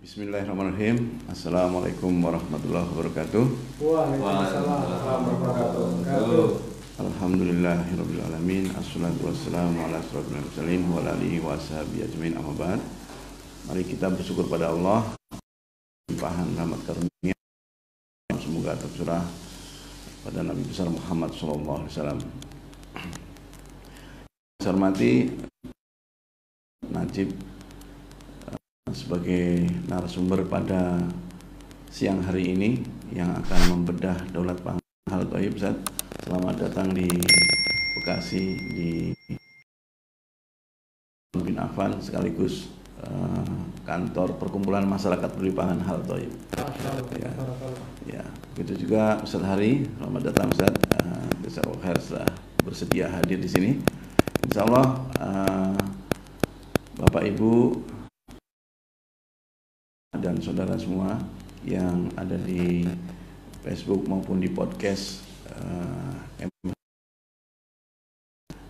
Bismillahirrahmanirrahim. Assalamualaikum warahmatullahi wabarakatuh. Waalaikumsalam warahmatullahi wabarakatuh. Alhamdulillahirabbil alamin. Assalatu wassalamu ala asyrofil mursalin wa ala alihi washabihi ajmain, amma ba'd. Mari kita bersyukur pada Allah, limpahan rahmat karunia semoga tercurah pada Nabi besar Muhammad sallallahu alaihi wasallam. Saya hormati Najib sebagai narasumber pada siang hari ini yang akan membedah Daulat Pangan Hal Thayyib. Ustaz, selamat datang di Bekasi, di bin Affan, sekaligus kantor perkumpulan masyarakat peduli pangan Hal Thayyib. Ya, begitu juga Ustaz Hari, selamat datang Ustaz. Jazakallahu khair sudah bersedia hadir di sini. Insyaallah Bapak Ibu dan saudara semua yang ada di Facebook maupun di podcast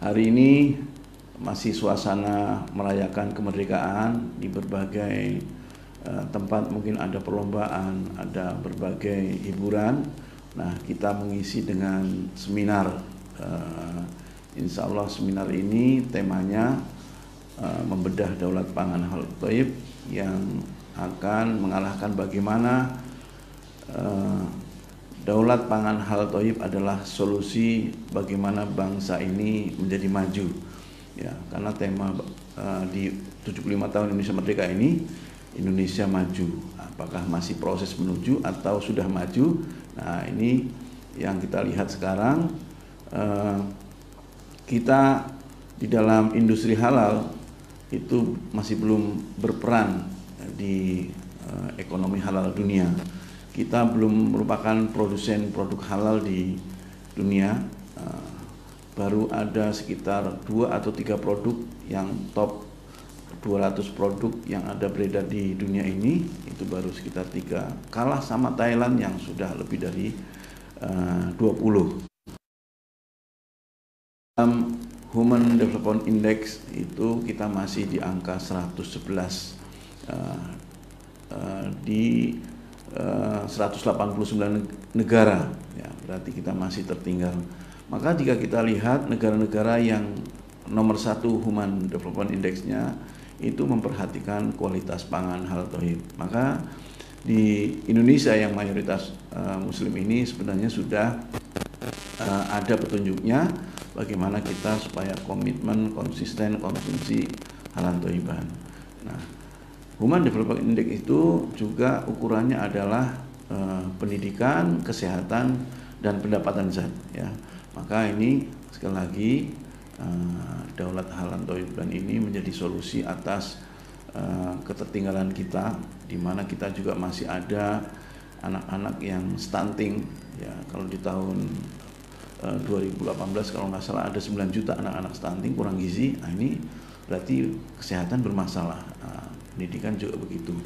hari ini masih suasana merayakan kemerdekaan di berbagai tempat, mungkin ada perlombaan, ada berbagai hiburan. Nah, kita mengisi dengan seminar. Insya Allah seminar ini temanya membedah Daulat Pangan Hal Thayyib yang akan mengalahkan bagaimana Daulat Pangan Hal Thayyib adalah solusi bagaimana bangsa ini menjadi maju. Ya, karena tema di 75 tahun Indonesia Merdeka ini, Indonesia maju. Apakah masih proses menuju atau sudah maju? Nah, ini yang kita lihat sekarang. Kita di dalam industri halal itu masih belum berperan di ekonomi halal dunia. Kita belum merupakan produsen produk halal di dunia. Baru ada sekitar 2 atau 3 produk yang top 200 produk yang ada beredar di dunia ini, itu baru sekitar 3, kalah sama Thailand yang sudah lebih dari 20. Human Development Index itu kita masih di angka 111 di 189 negara, ya, berarti kita masih tertinggal. Maka jika kita lihat negara-negara yang nomor 1 Human Development Index-nya itu memperhatikan kualitas pangan Hal Thayyib, maka di Indonesia yang mayoritas Muslim ini sebenarnya sudah ada petunjuknya bagaimana kita supaya komitmen konsisten konsumsi halal thayyiban. Nah, Human Development Index itu juga ukurannya adalah pendidikan, kesehatan, dan pendapatan zat. Ya, maka ini sekali lagi Daulat Halal Thayyiban ini menjadi solusi atas ketertinggalan kita, di mana kita juga masih ada anak-anak yang stunting. Ya, kalau di tahun 2018 kalau nggak salah ada 9 juta anak-anak stunting, kurang gizi. Nah, ini berarti kesehatan bermasalah. Pendidikan juga begitu,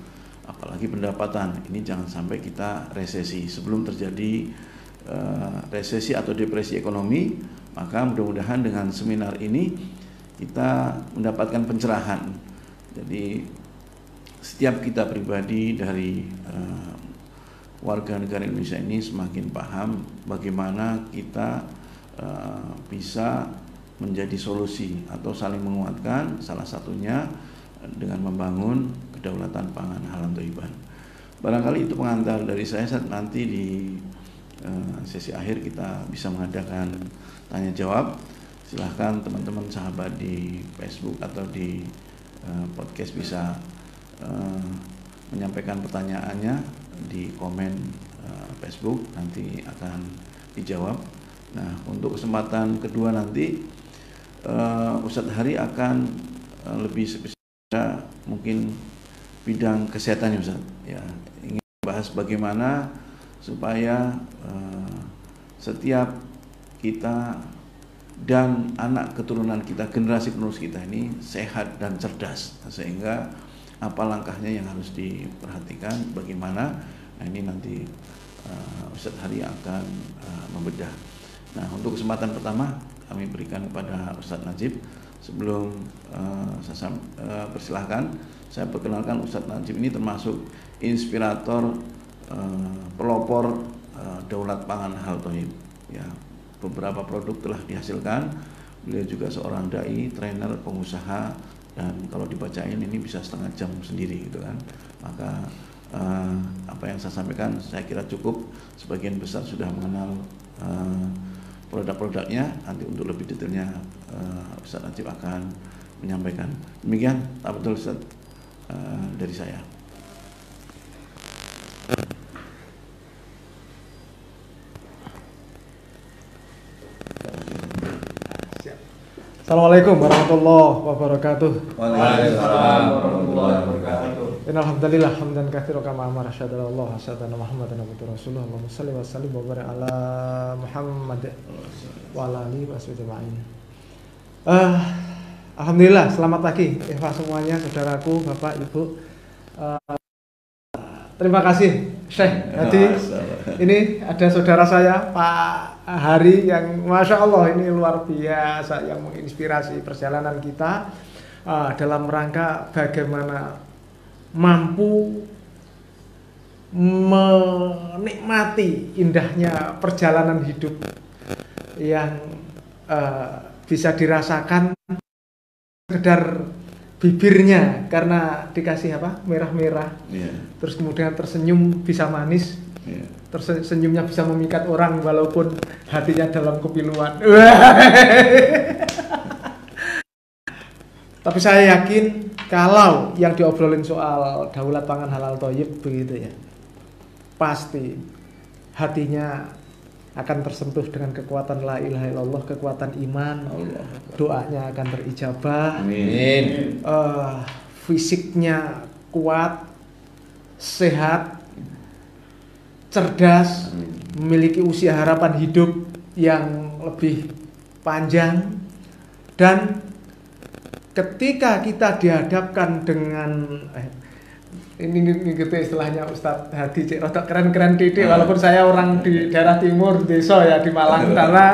apalagi pendapatan. Ini jangan sampai kita resesi. Sebelum terjadi resesi atau depresi ekonomi, maka mudah-mudahan dengan seminar ini kita mendapatkan pencerahan. Jadi setiap kita pribadi dari warga negara Indonesia ini semakin paham bagaimana kita bisa menjadi solusi atau saling menguatkan, salah satunya dengan membangun kedaulatan pangan halal thayyiban. Barangkali itu pengantar dari saya. Saat nanti di sesi akhir kita bisa mengadakan tanya jawab. Silahkan teman-teman sahabat di Facebook atau di podcast bisa menyampaikan pertanyaannya di komen Facebook, nanti akan dijawab. Nah, untuk kesempatan kedua nanti Ustadz Hari akan lebih spesifik mungkin bidang kesehatan, Ustaz. Ya, ingin bahas bagaimana supaya setiap kita dan anak keturunan kita, generasi penerus kita ini sehat dan cerdas, sehingga apa langkahnya yang harus diperhatikan, bagaimana. Nah, ini nanti Ustadz Hari akan membedah. Nah, untuk kesempatan pertama kami berikan kepada Ustadz Najib. sebelum saya persilahkan, saya perkenalkan Ustadz Najib ini termasuk inspirator pelopor Daulat Pangan Halal Thayyib. Ya, beberapa produk telah dihasilkan. Beliau juga seorang dai, trainer, pengusaha, dan kalau dibacain ini bisa setengah jam sendiri gitu kan. Maka apa yang saya sampaikan saya kira cukup, sebagian besar sudah mengenal produk-produknya. Nanti untuk lebih detailnya Ustaz Najib akan menyampaikan. Demikian Abdul Ustaz dari saya. Assalamualaikum warahmatullahi wabarakatuh. Waalaikumsalam warahmatullahi wabarakatuh. Alhamdulillah hamdan katsiran kama amara syadallahu hasadana Muhammadan abduhu rasulullah. Allahumma shalli wa sallim wa barik ala Muhammad wa ala alihi washabihi. Alhamdulillah, selamat pagi Eva semuanya, saudaraku, Bapak, Ibu. Terima kasih Syekh Hadi. Ini ada saudara saya Pak Hari yang Masya Allah ini luar biasa, yang menginspirasi perjalanan kita dalam rangka bagaimana mampu menikmati indahnya perjalanan hidup yang bisa dirasakan sekedar bibirnya karena dikasih apa merah-merah, terus kemudian tersenyum bisa manis, tersenyumnya bisa memikat orang walaupun hatinya dalam kepiluan. Tapi saya yakin kalau yang diobrolin soal Daulat Pangan Halal Thayyib begitu ya, pasti hatinya akan tersentuh dengan kekuatan la ilaha illallah, kekuatan iman, doanya akan terijabah, Amin. Fisiknya kuat, sehat, cerdas, memiliki usia harapan hidup yang lebih panjang, dan ketika kita dihadapkan dengan ini gitu istilahnya Ustadz Hadi cek rotok keren-keren titik, walaupun saya orang di daerah timur desa ya di Malang tanah.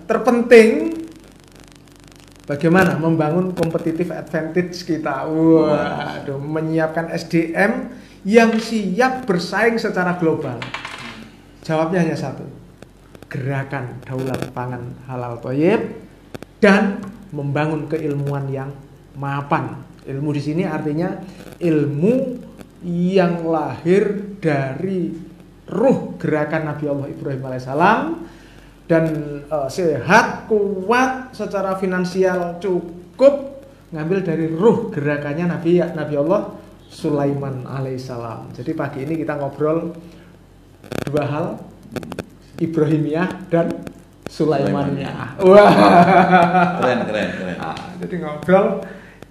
Terpenting bagaimana membangun competitive advantage kita. Waduh, menyiapkan SDM yang siap bersaing secara global. Jawabnya hanya satu, gerakan Daulat Pangan Halal Thayyib dan membangun keilmuan yang mapan. Ilmu di sini artinya ilmu yang lahir dari ruh gerakan Nabi Allah Ibrahim alaihissalam, dan sehat, kuat, secara finansial cukup, ngambil dari ruh gerakannya Nabi Allah Sulaiman alaihissalam. Jadi pagi ini kita ngobrol dua hal, Ibrahimiyah dan Sulaimaniyah. Wah, Keren. Jadi ngobrol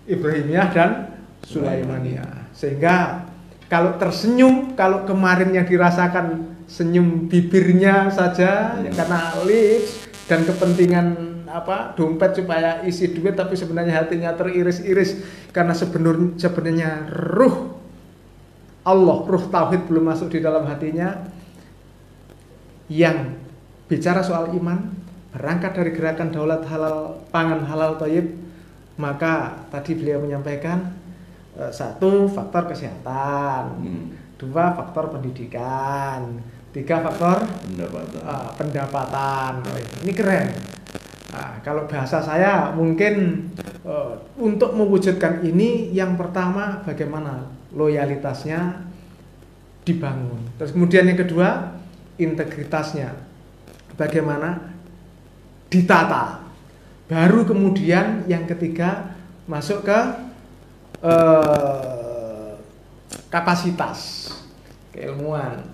Ibrahimiyah dan Sulaimaniyah. Sehingga kalau tersenyum, kalau kemarin yang dirasakan senyum bibirnya saja karena lips dan kepentingan dompet supaya isi duit, tapi sebenarnya hatinya teriris-iris karena sebenarnya ruh Allah, ruh tauhid belum masuk di dalam hatinya. Yang bicara soal iman berangkat dari gerakan Daulat Pangan Halal Thayyib, maka tadi beliau menyampaikan satu, faktor kesehatan, dua, faktor pendidikan, tiga, faktor pendapatan. Ini keren. Kalau bahasa saya mungkin untuk mewujudkan ini, yang pertama bagaimana loyalitasnya dibangun, terus kemudian yang kedua integritasnya bagaimana ditata, baru kemudian yang ketiga masuk ke kapasitas keilmuan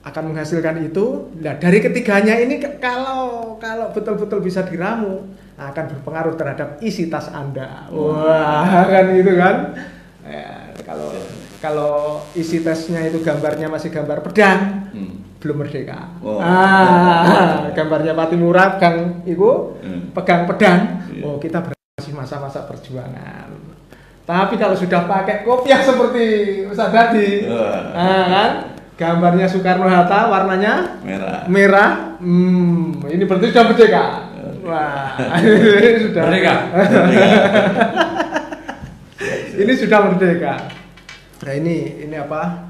akan menghasilkan itu. Nah, dari ketiganya ini kalau betul-betul bisa diramu akan berpengaruh terhadap isi tas Anda. Wah, kan gitu kan. Ya, kalau isi tasnya itu gambarnya masih gambar pedang, belum merdeka. Gambarnya Pati Murad Kang Iku pegang pedang. Oh, kita masih masa-masa perjuangan. Tapi kalau sudah pakai kopiah seperti Ustaz Hadi, kan gambarnya Soekarno Hatta warnanya merah. Ini berarti sudah merdeka. Wah, sudah. Merdeka. Ini sudah merdeka. Nah ini apa?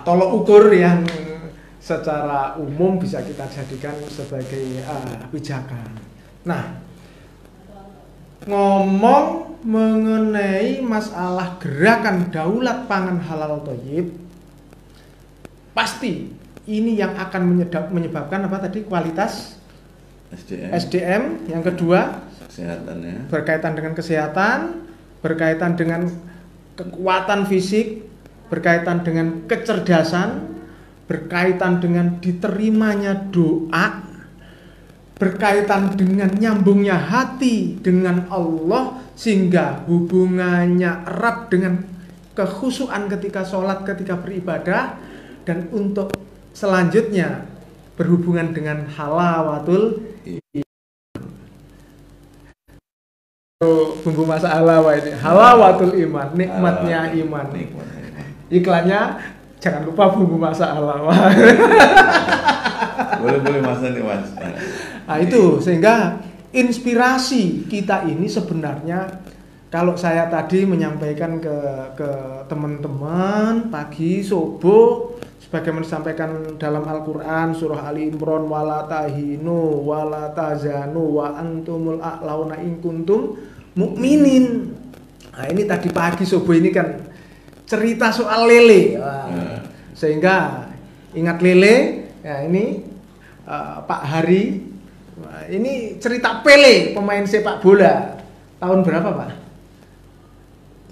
Tolok ukur yang secara umum bisa kita jadikan sebagai pijakan. Nah, ngomong mengenai masalah gerakan daulat pangan halal thayyib, pasti ini yang akan menyebabkan apa tadi, kualitas SDM. Yang kedua, kesehatannya, berkaitan dengan kesehatan, berkaitan dengan kekuatan fisik, berkaitan dengan kecerdasan, berkaitan dengan diterimanya doa, berkaitan dengan nyambungnya hati dengan Allah, sehingga hubungannya erat dengan kekhusyuan ketika sholat, ketika beribadah, dan untuk selanjutnya berhubungan dengan halawatul bumbu masak halawa ini, halawatul iman, nikmatnya iman. Iklannya jangan lupa bumbu masak halawa. boleh masak nih Mas. Nah itu, sehingga inspirasi kita ini sebenarnya, kalau saya tadi menyampaikan ke teman-teman pagi subuh, sebagaimana disampaikan dalam Al-Quran surah Ali Imran, wala tahinu wala tahzanu wa antumul a'launa in kuntum mukminin. Nah ini tadi pagi subuh ini kan cerita soal lele. Sehingga ingat lele ya, ini Pak Hari, ini cerita Pele, pemain sepak bola tahun berapa Pak?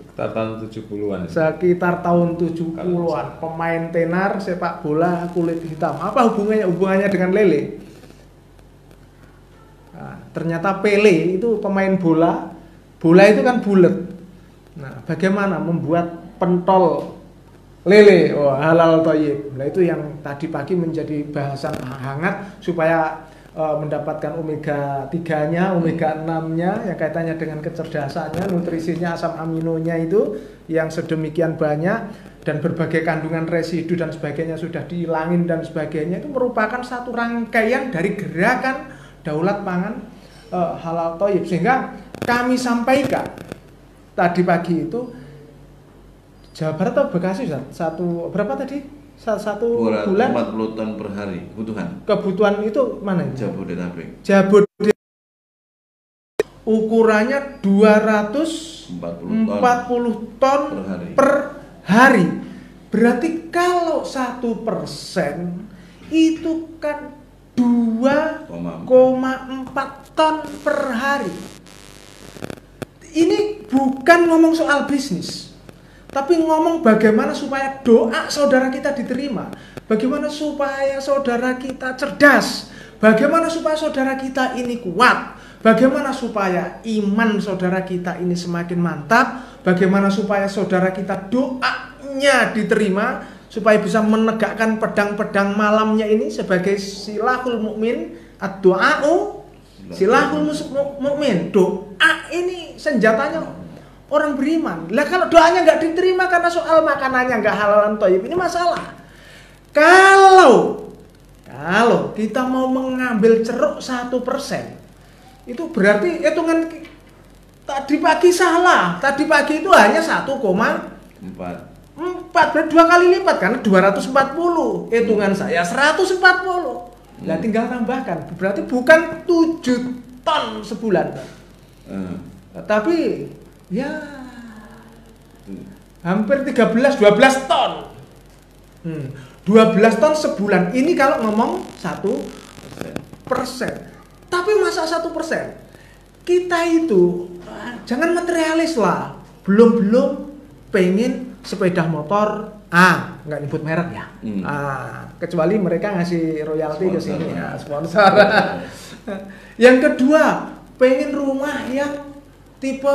Sekitar tahun 70-an. Sekitar tahun 70-an, pemain tenar sepak bola kulit hitam. Apa hubungannya dengan lele? Nah, ternyata Pele itu pemain bola. Bola itu kan bulat. Nah, bagaimana membuat pentol lele, halal thayyib. Nah, itu yang tadi pagi menjadi bahasan hangat supaya mendapatkan omega 3-nya, omega 6-nya yang kaitannya dengan kecerdasannya, nutrisinya, asam aminonya itu yang sedemikian banyak, dan berbagai kandungan residu dan sebagainya sudah dihilangin dan sebagainya. Itu merupakan satu rangkaian dari gerakan daulat pangan halal thayyib. Sehingga kami sampaikan tadi pagi itu, Jawa Barat atau Bekasi berapa tadi? Satu bulan 40 ton per hari kebutuhan itu mana? Jabodetabek. Ukurannya 240 ton per hari. Berarti kalau 1% itu kan 2,4 ton per hari. Ini bukan ngomong soal bisnis, tapi ngomong bagaimana supaya doa saudara kita diterima, bagaimana supaya saudara kita cerdas, bagaimana supaya saudara kita ini kuat, bagaimana supaya iman saudara kita ini semakin mantap, bagaimana supaya saudara kita doanya diterima, supaya bisa menegakkan pedang-pedang malamnya ini sebagai silahul mukmin, ad-du'a'u silahul mukmin. Doa ini senjatanya orang beriman. Lah kalau doanya nggak diterima karena soal makanannya nggak halalan thayyib, ini masalah. Kalau kita mau mengambil ceruk 1%, itu berarti hitungan tadi pagi salah. Tadi pagi itu hanya 1,4. Berarti 2 kali lipat karena 240. Hitungan saya 140. Nah tinggal tambahkan. Berarti bukan 7 ton sebulan. Tapi ya hampir 13-12 ton. 12 ton sebulan. Ini kalau ngomong 1%. Tapi masa 1%? Kita itu jangan materialis lah. Belum pengen sepeda motor, nggak nyebut merek ya. Kecuali mereka ngasih royalti ke sini ya, sponsor. Yang kedua, pengen rumah yang tipe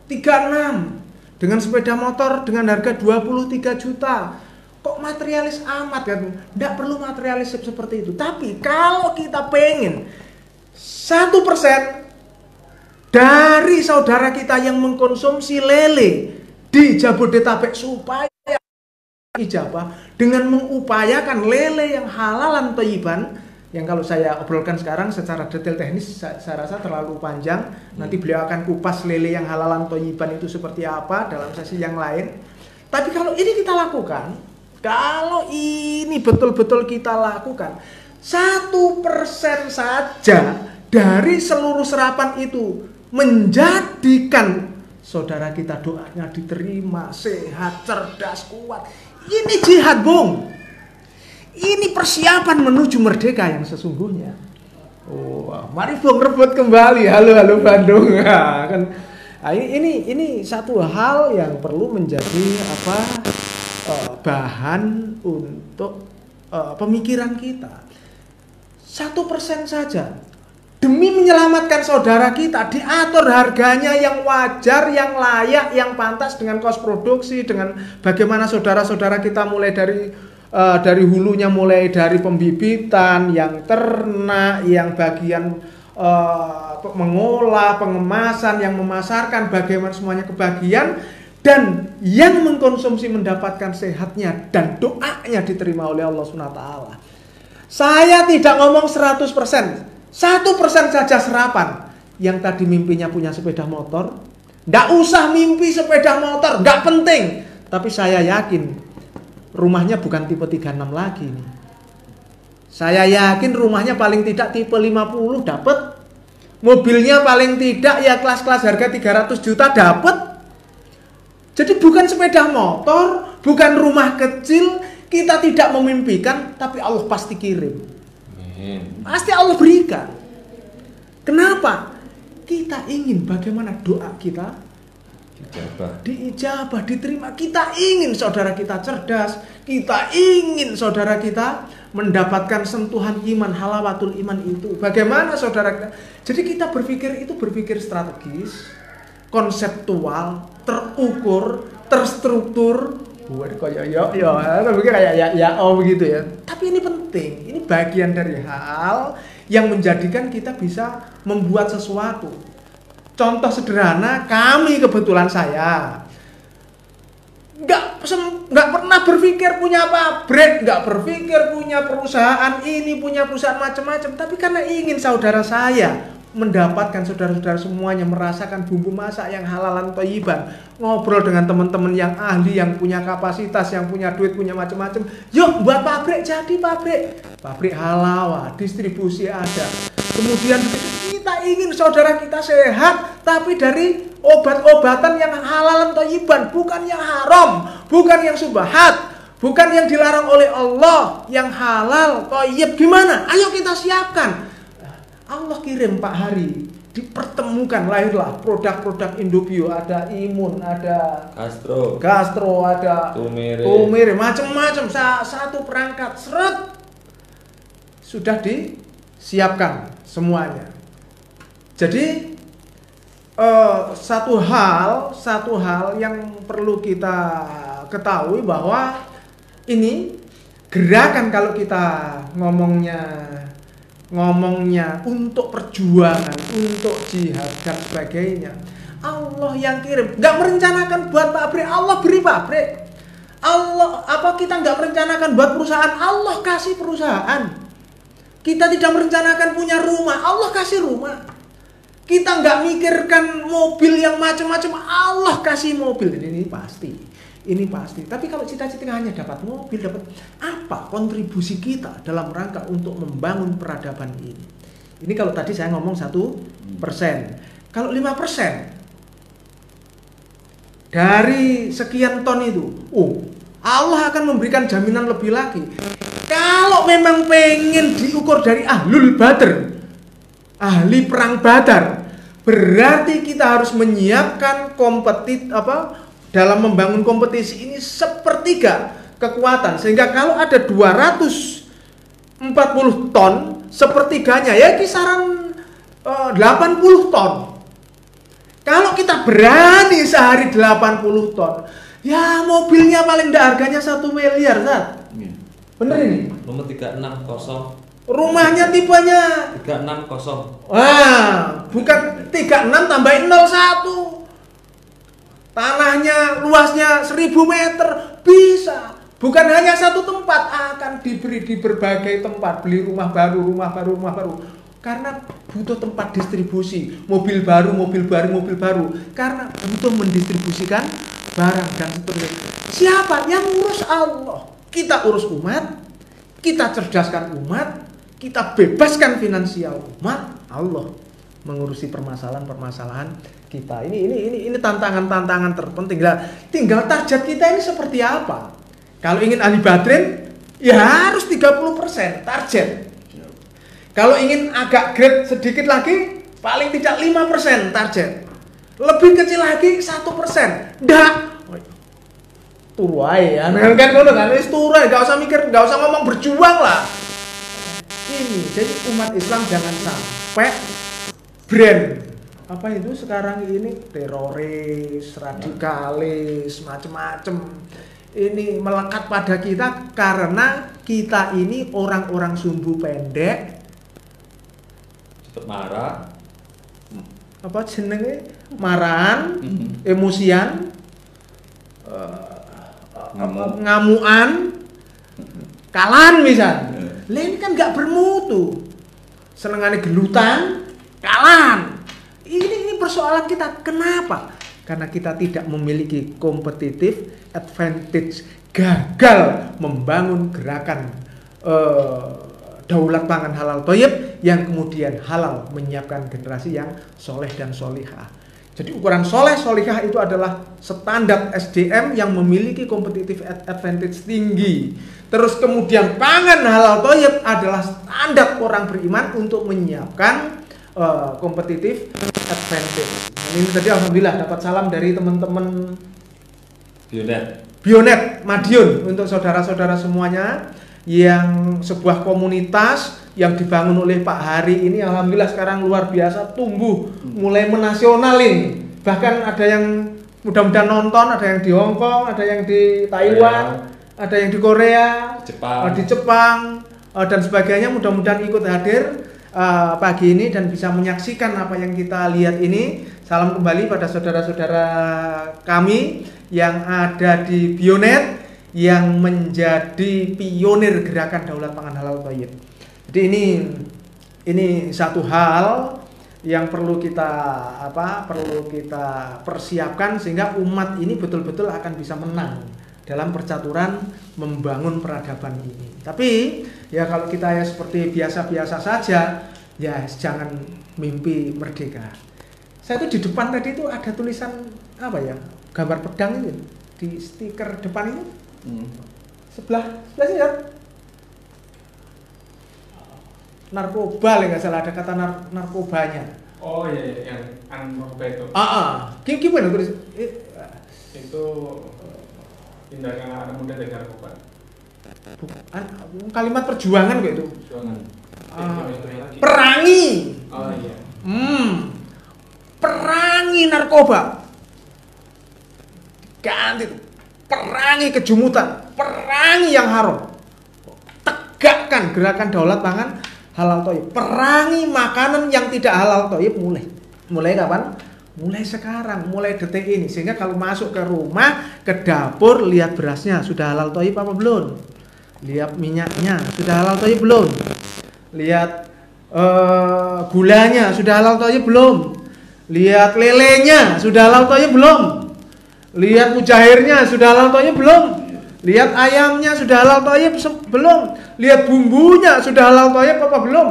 36 dengan sepeda motor dengan harga 23 juta. Kok materialis amat kan? Nggak perlu materialis seperti itu. Tapi kalau kita pengen 1% dari saudara kita yang mengkonsumsi lele di Jabodetabek supaya ijabah dengan mengupayakan lele yang halalan thayyiban, yang kalau saya obrolkan sekarang secara detail teknis saya rasa terlalu panjang. Nanti beliau akan kupas lele yang halalan thayyiban itu seperti apa dalam sesi yang lain. Tapi kalau ini kita lakukan, kalau ini betul-betul kita lakukan, 1% saja dari seluruh serapan itu menjadikan saudara kita doanya diterima, sehat, cerdas, kuat. Ini jihad, Bung. Ini persiapan menuju merdeka yang sesungguhnya. Mari Bung rebut kembali. Halo Bandung. Kan ini satu hal yang perlu menjadi bahan untuk pemikiran kita. 1% saja demi menyelamatkan saudara kita, diatur harganya yang wajar, yang layak, yang pantas dengan kos produksi, dengan bagaimana saudara-saudara kita mulai dari hulunya, mulai dari pembibitan, yang ternak, yang bagian mengolah, pengemasan, yang memasarkan, bagaimana semuanya kebagian, dan yang mengkonsumsi mendapatkan sehatnya dan doanya diterima oleh Allah SWT. Saya tidak ngomong 100%, 1% saja serapan. Yang tadi mimpinya punya sepeda motor, nggak usah mimpi sepeda motor, nggak penting. Tapi saya yakin rumahnya bukan tipe 36 lagi nih. Saya yakin rumahnya paling tidak tipe 50 dapat. Mobilnya paling tidak ya kelas-kelas harga 300 juta dapat. Jadi bukan sepeda motor, bukan rumah kecil, kita tidak memimpikan, tapi Allah pasti kirim. Pasti Allah berikan. Kenapa? Kita ingin bagaimana doa kita diijabah, diterima. Kita ingin saudara kita cerdas, kita ingin saudara kita mendapatkan sentuhan iman, halawatul iman itu. Bagaimana saudara kita? Jadi kita berpikir strategis, konseptual, terukur, terstruktur. Begitu ya. Tapi ini penting. Ini bagian dari hal yang menjadikan kita bisa membuat sesuatu. Contoh sederhana, kami kebetulan saya nggak pernah berpikir punya pabrik, nggak berpikir punya perusahaan ini, punya perusahaan macam-macam. Tapi karena ingin saudara saya mendapatkan, saudara-saudara semuanya merasakan bumbu masak yang halalan thayyiban, ngobrol dengan teman-teman yang ahli, yang punya kapasitas, yang punya duit, punya macam-macam. Yuk buat pabrik, jadi pabrik halal, distribusi ada. Kemudian kita ingin saudara kita sehat, tapi dari obat-obatan yang halalan thayyiban, bukan yang haram, bukan yang subhat, bukan yang dilarang oleh Allah, yang halal, thayyib. Gimana? Ayo kita siapkan. Allah kirim Pak Hari, dipertemukan, lahirlah produk-produk Indobio, ada Imun, ada Gastro, ada Tumere, macam-macam, satu perangkat seret sudah disiapkan semuanya. Jadi satu hal yang perlu kita ketahui bahwa ini gerakan, kalau kita ngomongnya untuk perjuangan, untuk jihad dan sebagainya, Allah yang kirim. Nggak merencanakan buat pabrik, Allah beri pabrik. Kita nggak merencanakan buat perusahaan, Allah kasih perusahaan. Kita tidak merencanakan punya rumah, Allah kasih rumah. Kita nggak mikirkan mobil yang macam-macam, Allah kasih mobil. Ini pasti. Tapi kalau cita-cita hanya dapat mobil, dapat apa kontribusi kita dalam rangka untuk membangun peradaban ini? Ini kalau tadi saya ngomong 1%. Kalau 5% dari sekian ton itu, Allah akan memberikan jaminan lebih lagi. Kalau memang pengen diukur dari ahlul badr, ahli perang Badar, berarti kita harus menyiapkan dalam membangun kompetisi ini sepertiga kekuatan, sehingga kalau ada 240 ton, sepertiganya ya kisaran 80 ton. Kalau kita berani sehari 80 ton, ya mobilnya paling tidak harganya 1 miliar, Zat. Bener ini? Nomor 360. Rumahnya tipenya 360. Wah, bukan 36 tambahin 01. Tanahnya luasnya 1000 meter, bisa. Bukan hanya satu tempat, akan diberi di berbagai tempat, beli rumah baru. Karena butuh tempat distribusi, mobil baru, karena butuh mendistribusikan barang dan seterusnya. Siapa yang urus? Allah. Kita urus umat, kita cerdaskan umat, kita bebaskan finansial umat. Allah mengurusi permasalahan kita. Ini tantangan terpenting. Tinggal target kita ini seperti apa? Kalau ingin ahli baterai, ya harus 30% target. Kalau ingin agak grade sedikit lagi, paling tidak 5% target. Lebih kecil lagi 1%. Nggak. Turu aja ya. Kan kalau kan wis turu aja, enggak usah mikir, enggak usah ngomong berjuang lah. Ini jadi umat Islam jangan sampai brand apa itu sekarang ini teroris, radikalis, macem-macem. Ini melekat pada kita karena kita ini orang-orang sumbu pendek, Cepet marah. apa jenenge, marahan, emosian, ngamuan, kalan misal. Ini kan nggak bermutu. Senengannya gelutan, kalan. Ini persoalan kita. Kenapa? Karena kita tidak memiliki competitive advantage, gagal membangun gerakan daulat pangan halal thayyib yang kemudian halal menyiapkan generasi yang soleh dan solihah. Jadi ukuran soleh solihah itu adalah standar SDM yang memiliki competitive advantage tinggi. Terus kemudian pangan halal thayyib adalah standar orang beriman untuk menyiapkan competitive advantage. Ini tadi alhamdulillah dapat salam dari teman-teman Bionet Madiun untuk saudara-saudara semuanya yang sebuah komunitas yang dibangun oleh Pak Hari ini alhamdulillah sekarang luar biasa tumbuh mulai menasional ini. Bahkan ada yang mudah-mudahan nonton, ada yang di Hong Kong, ada yang di Taiwan, ada yang di Korea, di Jepang dan sebagainya. Mudah-mudahan ikut hadir pagi ini dan bisa menyaksikan apa yang kita lihat ini. Salam kembali pada saudara-saudara kami yang ada di Bionet yang menjadi pionir gerakan daulat pangan halal thayyib. Jadi ini satu hal yang perlu kita persiapkan sehingga umat ini betul-betul akan bisa menang dalam percaturan membangun peradaban ini. Tapi ya kalau kita ya seperti biasa-biasa saja, ya jangan mimpi merdeka. Saya itu di depan tadi itu ada tulisan apa ya, gambar pedang itu di stiker depan itu. Sebelah lihat narkoba, nggak salah ada kata narkobanya. Oh iya, yang narkoba itu. Gimana tulis? Itu tindakan anak muda dari narkoba. Kalimat perjuangan kok itu. Perjuangan. Perangi. Oh iya. Perangi narkoba. Ganti itu. Perangi kejumutan, perangi yang haram. Tegakkan gerakan daulat pangan halal thayyib. Perangi makanan yang tidak halal thayyib mulai. Mulai kapan? Mulai sekarang, mulai detik ini. Sehingga kalau masuk ke rumah, ke dapur, lihat berasnya sudah halal thayyib apa belum? Lihat minyaknya sudah halal thayyib belum? Lihat gulanya sudah halal thayyib belum? Lihat lelenya sudah halal thayyib belum? Lihat mujahirnya sudah halal thayyib belum? Lihat ayamnya sudah halal thayyib belum? Lihat bumbunya sudah halal thayyib apa belum?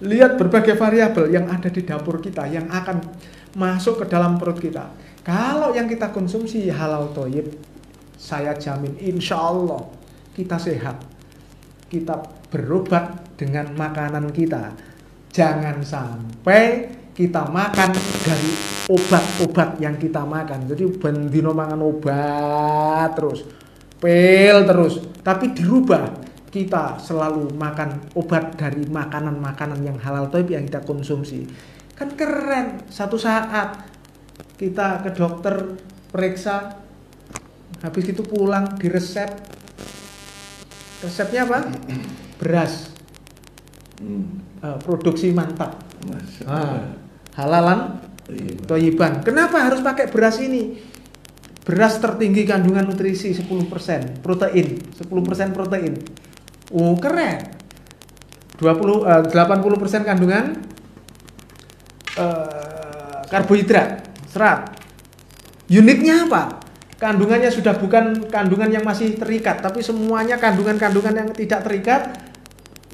Lihat berbagai variabel yang ada di dapur kita yang akan masuk ke dalam perut kita. Kalau yang kita konsumsi halal thayyib, saya jamin insya Allah kita sehat. Kita berobat dengan makanan kita. Jangan sampai kita makan dari obat-obat yang kita makan. Jadi bendino makan obat terus, pil terus, tapi dirubah. Kita selalu makan obat dari makanan-makanan yang halal thayyib yang kita konsumsi. Kan keren. Satu saat kita ke dokter periksa, habis itu pulang diresep. Resepnya apa? Beras. Produksi mantap. Halalan thayyiban. Kenapa harus pakai beras ini? beras tertinggi kandungan nutrisi 10%, protein 10% protein. Oh keren. 80% kandungan karbohidrat, serat. Uniknya apa? Kandungannya sudah bukan kandungan yang masih terikat, tapi semuanya kandungan-kandungan yang tidak terikat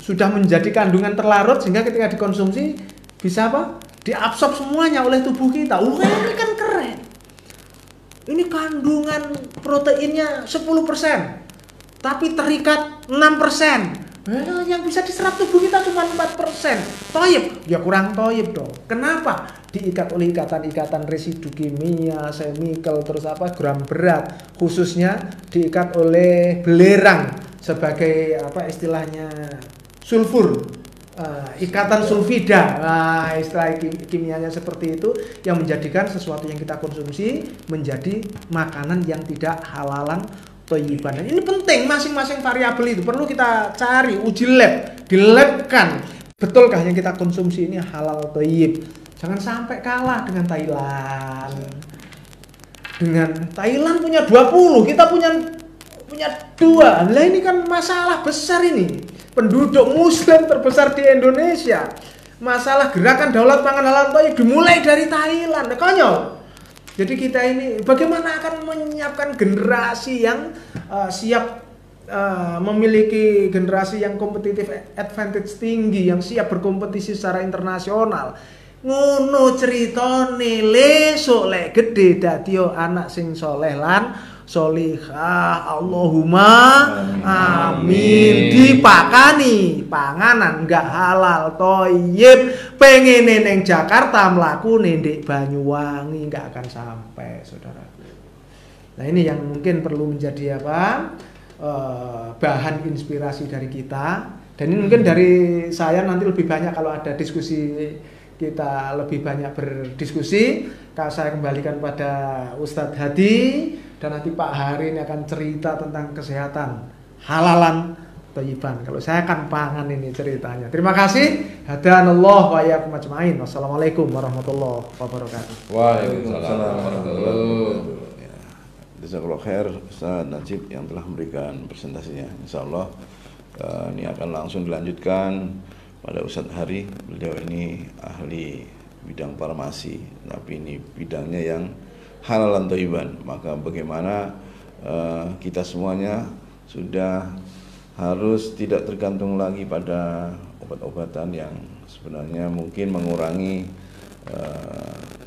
sudah menjadi kandungan terlarut sehingga ketika dikonsumsi bisa apa? Diabsorb semuanya oleh tubuh kita. Wah, ini kan keren. Ini kandungan proteinnya 10%, tapi terikat 6%. Yang bisa diserap tubuh kita cuma 4%. Toyib, ya kurang toyib dong. Kenapa? Diikat oleh ikatan-ikatan residu kimia, chemical, terus apa, gram berat. Khususnya diikat oleh belerang sebagai apa istilahnya, sulfur, ikatan sulfida. Nah, istilah kimianya seperti itu yang menjadikan sesuatu yang kita konsumsi menjadi makanan yang tidak halalan thayyiban. Ini penting, masing-masing variabel itu perlu kita cari, uji lab, dilabkan. Betulkah yang kita konsumsi ini halal thayyib? Jangan sampai kalah dengan Thailand. Dengan Thailand punya 20, kita punya 2. Lah ini kan masalah besar ini. Penduduk muslim terbesar di Indonesia. Masalah gerakan daulat pangan halal thayyib dimulai dari Thailand. Konyol. Jadi kita ini bagaimana akan menyiapkan generasi yang siap memiliki generasi yang kompetitif advantage tinggi, yang siap berkompetisi secara internasional. Ngono ceritane lesuk lek gede dadi anak sing soleh lan solihah. Allahumma amin. Dipakani panganan enggak halal thayyib. Pengene neng Jakarta mlaku ndek Banyuwangi enggak akan sampai, saudaraku. Nah, ini yang mungkin perlu menjadi apa? Bahan inspirasi dari kita. Dan ini mungkin dari saya nanti lebih banyak kalau ada diskusi, kita lebih banyak berdiskusi. Kalau saya kembalikan pada Ustadz Hadi dan nanti Pak Hari ini akan cerita tentang kesehatan halalan thayyiban. Kalau saya akan pangan ini ceritanya. Terima kasih. Hadanallah wa iyyakum ajmain. Wassalamualaikum warahmatullahi wabarakatuh. Waalaikumsalam warahmatullahi wabarakatuh. Jazakallahu khair Ustaz Najib yang telah memberikan presentasinya. Insyaallah ini akan langsung dilanjutkan pada Ustadz Hari. Beliau ini ahli bidang farmasi, tapi ini bidangnya yang halalan thayyiban. Maka bagaimana kita semuanya sudah harus tidak tergantung lagi pada obat-obatan yang sebenarnya mungkin mengurangi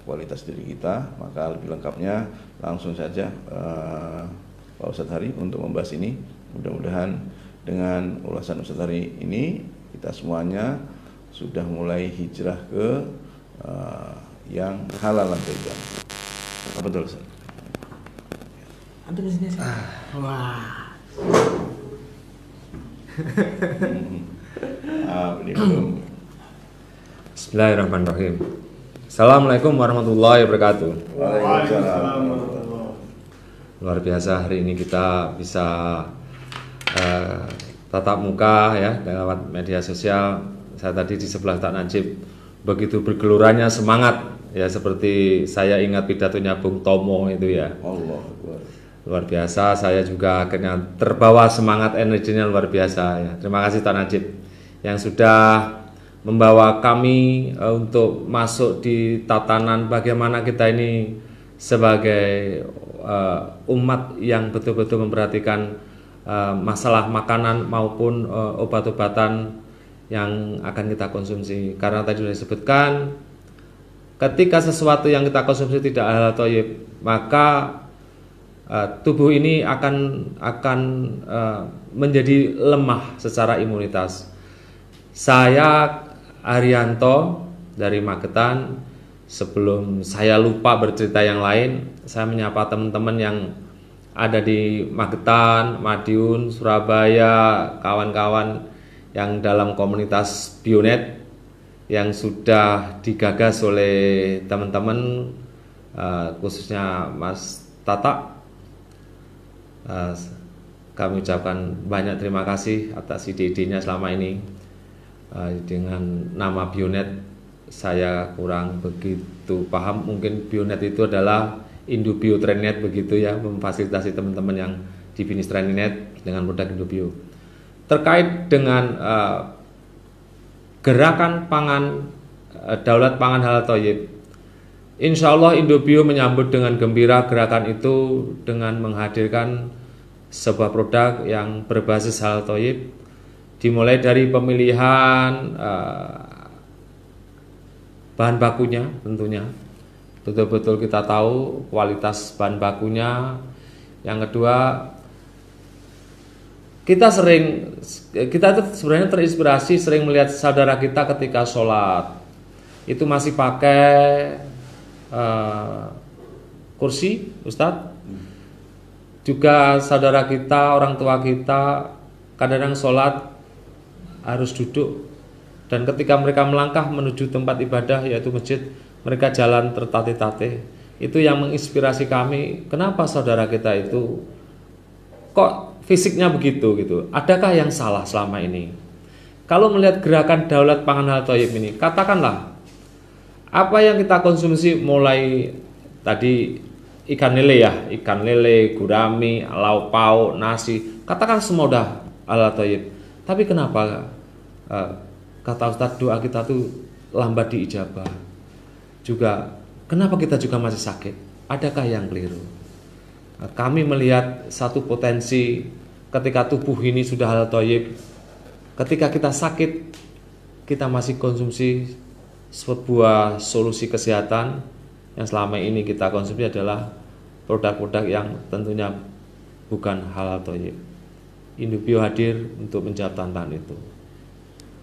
kualitas diri kita. Maka lebih lengkapnya langsung saja Pak Ustadz Hari untuk membahas ini. Mudah-mudahan dengan ulasan Ustadz Hari ini kita semuanya sudah mulai hijrah ke yang halal dan thayyiban. Apa betul Ustaz? Antum di sini. Wah. Bismillahirrahmanirrahim. Assalamualaikum warahmatullahi wabarakatuh. Waalaikumsalam. Luar biasa hari ini kita bisa tatap muka ya lewat media sosial. Saya tadi di sebelah Pak Najib begitu bergelurannya semangat ya, seperti saya ingat pidatonya Bung Tomo itu ya. Allah Luar biasa, saya juga akhirnya terbawa semangat, energinya luar biasa ya. Terima kasih Pak Najib yang sudah membawa kami untuk masuk di tatanan bagaimana kita ini sebagai umat yang betul-betul memperhatikan masalah makanan maupun obat-obatan yang akan kita konsumsi. Karena tadi sudah disebutkan, ketika sesuatu yang kita konsumsi tidak halal thayyib, maka tubuh ini akan menjadi lemah secara imunitas. Saya Arianto dari Magetan, sebelum saya lupa bercerita yang lain, saya menyapa teman-teman yang ada di Magetan, Madiun, Surabaya, kawan-kawan yang dalam komunitas Bionet yang sudah digagas oleh teman-teman, khususnya Mas Tata. Kami ucapkan banyak terima kasih atas ide-idenya selama ini. Dengan nama Bionet saya kurang begitu paham. Mungkin Bionet itu adalah Indobio Trainet begitu ya, memfasilitasi teman-teman yang di Finis Trainet dengan produk Indobio. Terkait dengan gerakan pangan daulat pangan halal thayyib, insya Allah Indobio menyambut dengan gembira gerakan itu dengan menghadirkan sebuah produk yang berbasis halal thayyib, dimulai dari pemilihan bahan bakunya. Tentunya betul-betul kita tahu kualitas bahan bakunya. Yang kedua, kita itu sebenarnya terinspirasi sering melihat saudara kita ketika sholat itu masih pakai kursi, Ustadz. Juga saudara kita, orang tua kita kadang-kadang sholat harus duduk, dan ketika mereka melangkah menuju tempat ibadah yaitu masjid, mereka jalan tertatih-tatih. Itu yang menginspirasi kami. Kenapa saudara kita itu kok fisiknya begitu gitu? Adakah yang salah selama ini? Kalau melihat gerakan daulat pangan halal thayyib ini, katakanlah apa yang kita konsumsi mulai tadi ikan lele ya, ikan lele, gurami, lauk pauk, nasi, katakan semua udah halal thayyib. Tapi kenapa kata Ustadz doa kita tuh lambat diijabah? Juga kenapa kita juga masih sakit? Adakah yang keliru? Kami melihat satu potensi ketika tubuh ini sudah halal thayyib, ketika kita sakit kita masih konsumsi sebuah solusi kesehatan yang selama ini kita konsumsi adalah produk-produk yang tentunya bukan halal thayyib. Indobio hadir untuk menjawab tantangan itu.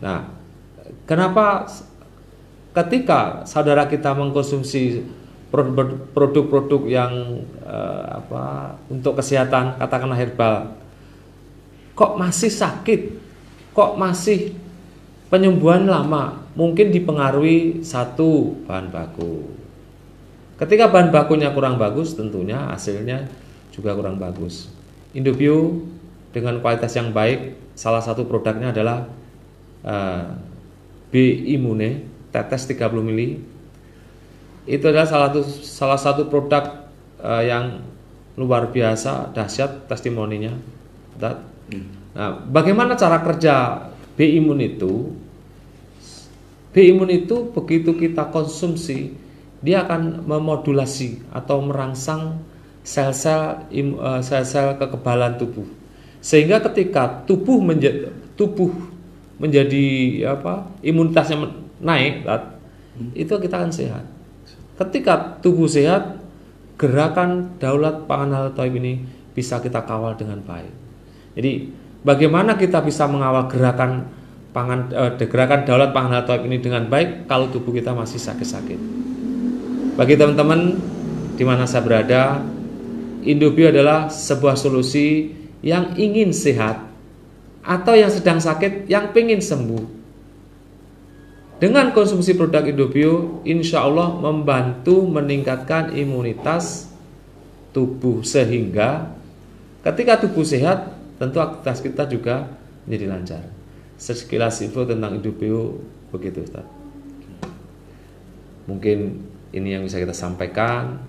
Nah, kenapa ketika saudara kita mengkonsumsi produk-produk yang untuk kesehatan, katakanlah herbal, kok masih sakit, kok masih penyembuhan lama? Mungkin dipengaruhi satu, bahan baku. Ketika bahan bakunya kurang bagus, tentunya hasilnya juga kurang bagus. Indobio dengan kualitas yang baik, salah satu produknya adalah B-Immune tetes 30 ml. Itu adalah salah satu produk yang luar biasa, dahsyat testimoninya. Nah, bagaimana cara kerja B-Immune itu? B-Immune itu begitu kita konsumsi, dia akan memodulasi atau merangsang sel-sel kekebalan tubuh, sehingga ketika tubuh menjadi imunitasnya naik, itu kita akan sehat. Ketika tubuh sehat, gerakan daulat pangan halal thayyib ini bisa kita kawal dengan baik. Jadi bagaimana kita bisa mengawal gerakan daulat pangan halal thayyib ini dengan baik kalau tubuh kita masih sakit-sakit? Bagi teman-teman di mana saya berada, Indobio adalah sebuah solusi yang ingin sehat atau yang sedang sakit yang pengen sembuh. Dengan konsumsi produk Indobio, insya Allah membantu meningkatkan imunitas tubuh, sehingga ketika tubuh sehat, tentu aktivitas kita juga menjadi lancar. Sekilas info tentang Indobio begitu, Ustaz. Mungkin ini yang bisa kita sampaikan.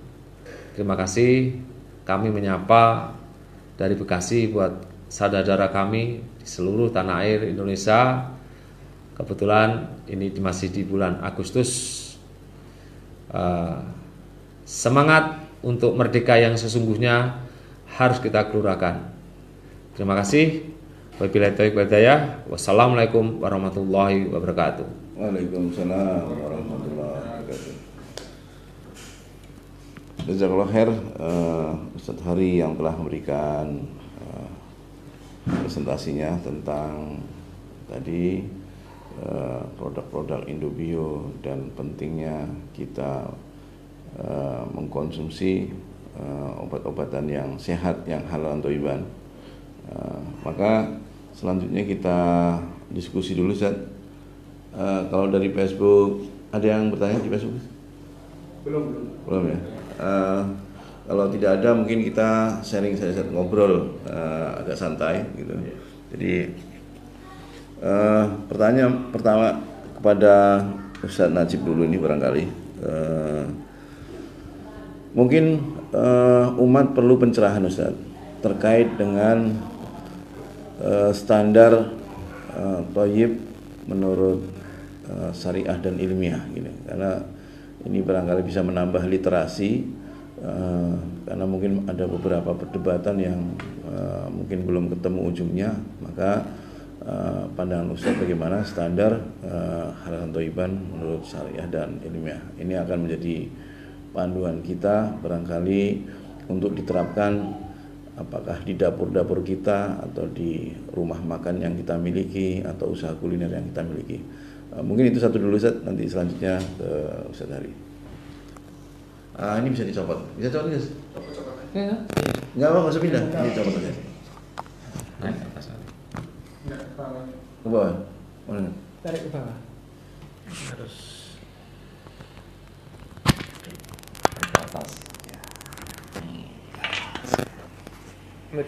Terima kasih. Kami menyapa dari Bekasi buat saudara-saudara kami di seluruh tanah air Indonesia. Kebetulan ini masih di bulan Agustus. Semangat untuk merdeka yang sesungguhnya harus kita gelurakan. Terima kasih. Wabillahi taufiq wal hidayah. Wassalamualaikum warahmatullahi wabarakatuh. Waalaikumsalam warahmatullahi wabarakatuh. Jazakallah khair Ustadz Hari yang telah memberikan presentasinya tentang tadi produk-produk Indobio dan pentingnya kita mengkonsumsi obat-obatan yang sehat, yang halal thayyiban. Maka selanjutnya kita diskusi dulu, Ustaz. Kalau dari Facebook ada yang bertanya di Facebook? Belum ya. Kalau tidak ada, mungkin kita sharing ngobrol agak santai gitu. Jadi pertanyaan pertama kepada Ustadz Najib dulu ini barangkali. Mungkin umat perlu pencerahan Ustaz terkait dengan standar thayyib menurut syariah dan ilmiah gitu. Karena ini barangkali bisa menambah literasi, karena mungkin ada beberapa perdebatan yang mungkin belum ketemu ujungnya. Maka pandangan Ustaz bagaimana standar halal thayyiban menurut syariah dan ilmiah ini akan menjadi panduan kita barangkali untuk diterapkan apakah di dapur-dapur kita atau di rumah makan yang kita miliki atau usaha kuliner yang kita miliki. Mungkin itu satu dulu Ustaz, nanti selanjutnya ke Ustaz Hari. Ini bisa dicopot. Bisa copot guys? Coba-coba. Ya. Enggak apa, enggak usah pindah. Ini copot aja. Naik ke atas. Enggak, bawah. Ke bawah. Mana? Tarik ke bawah. Harus ke atas. Dari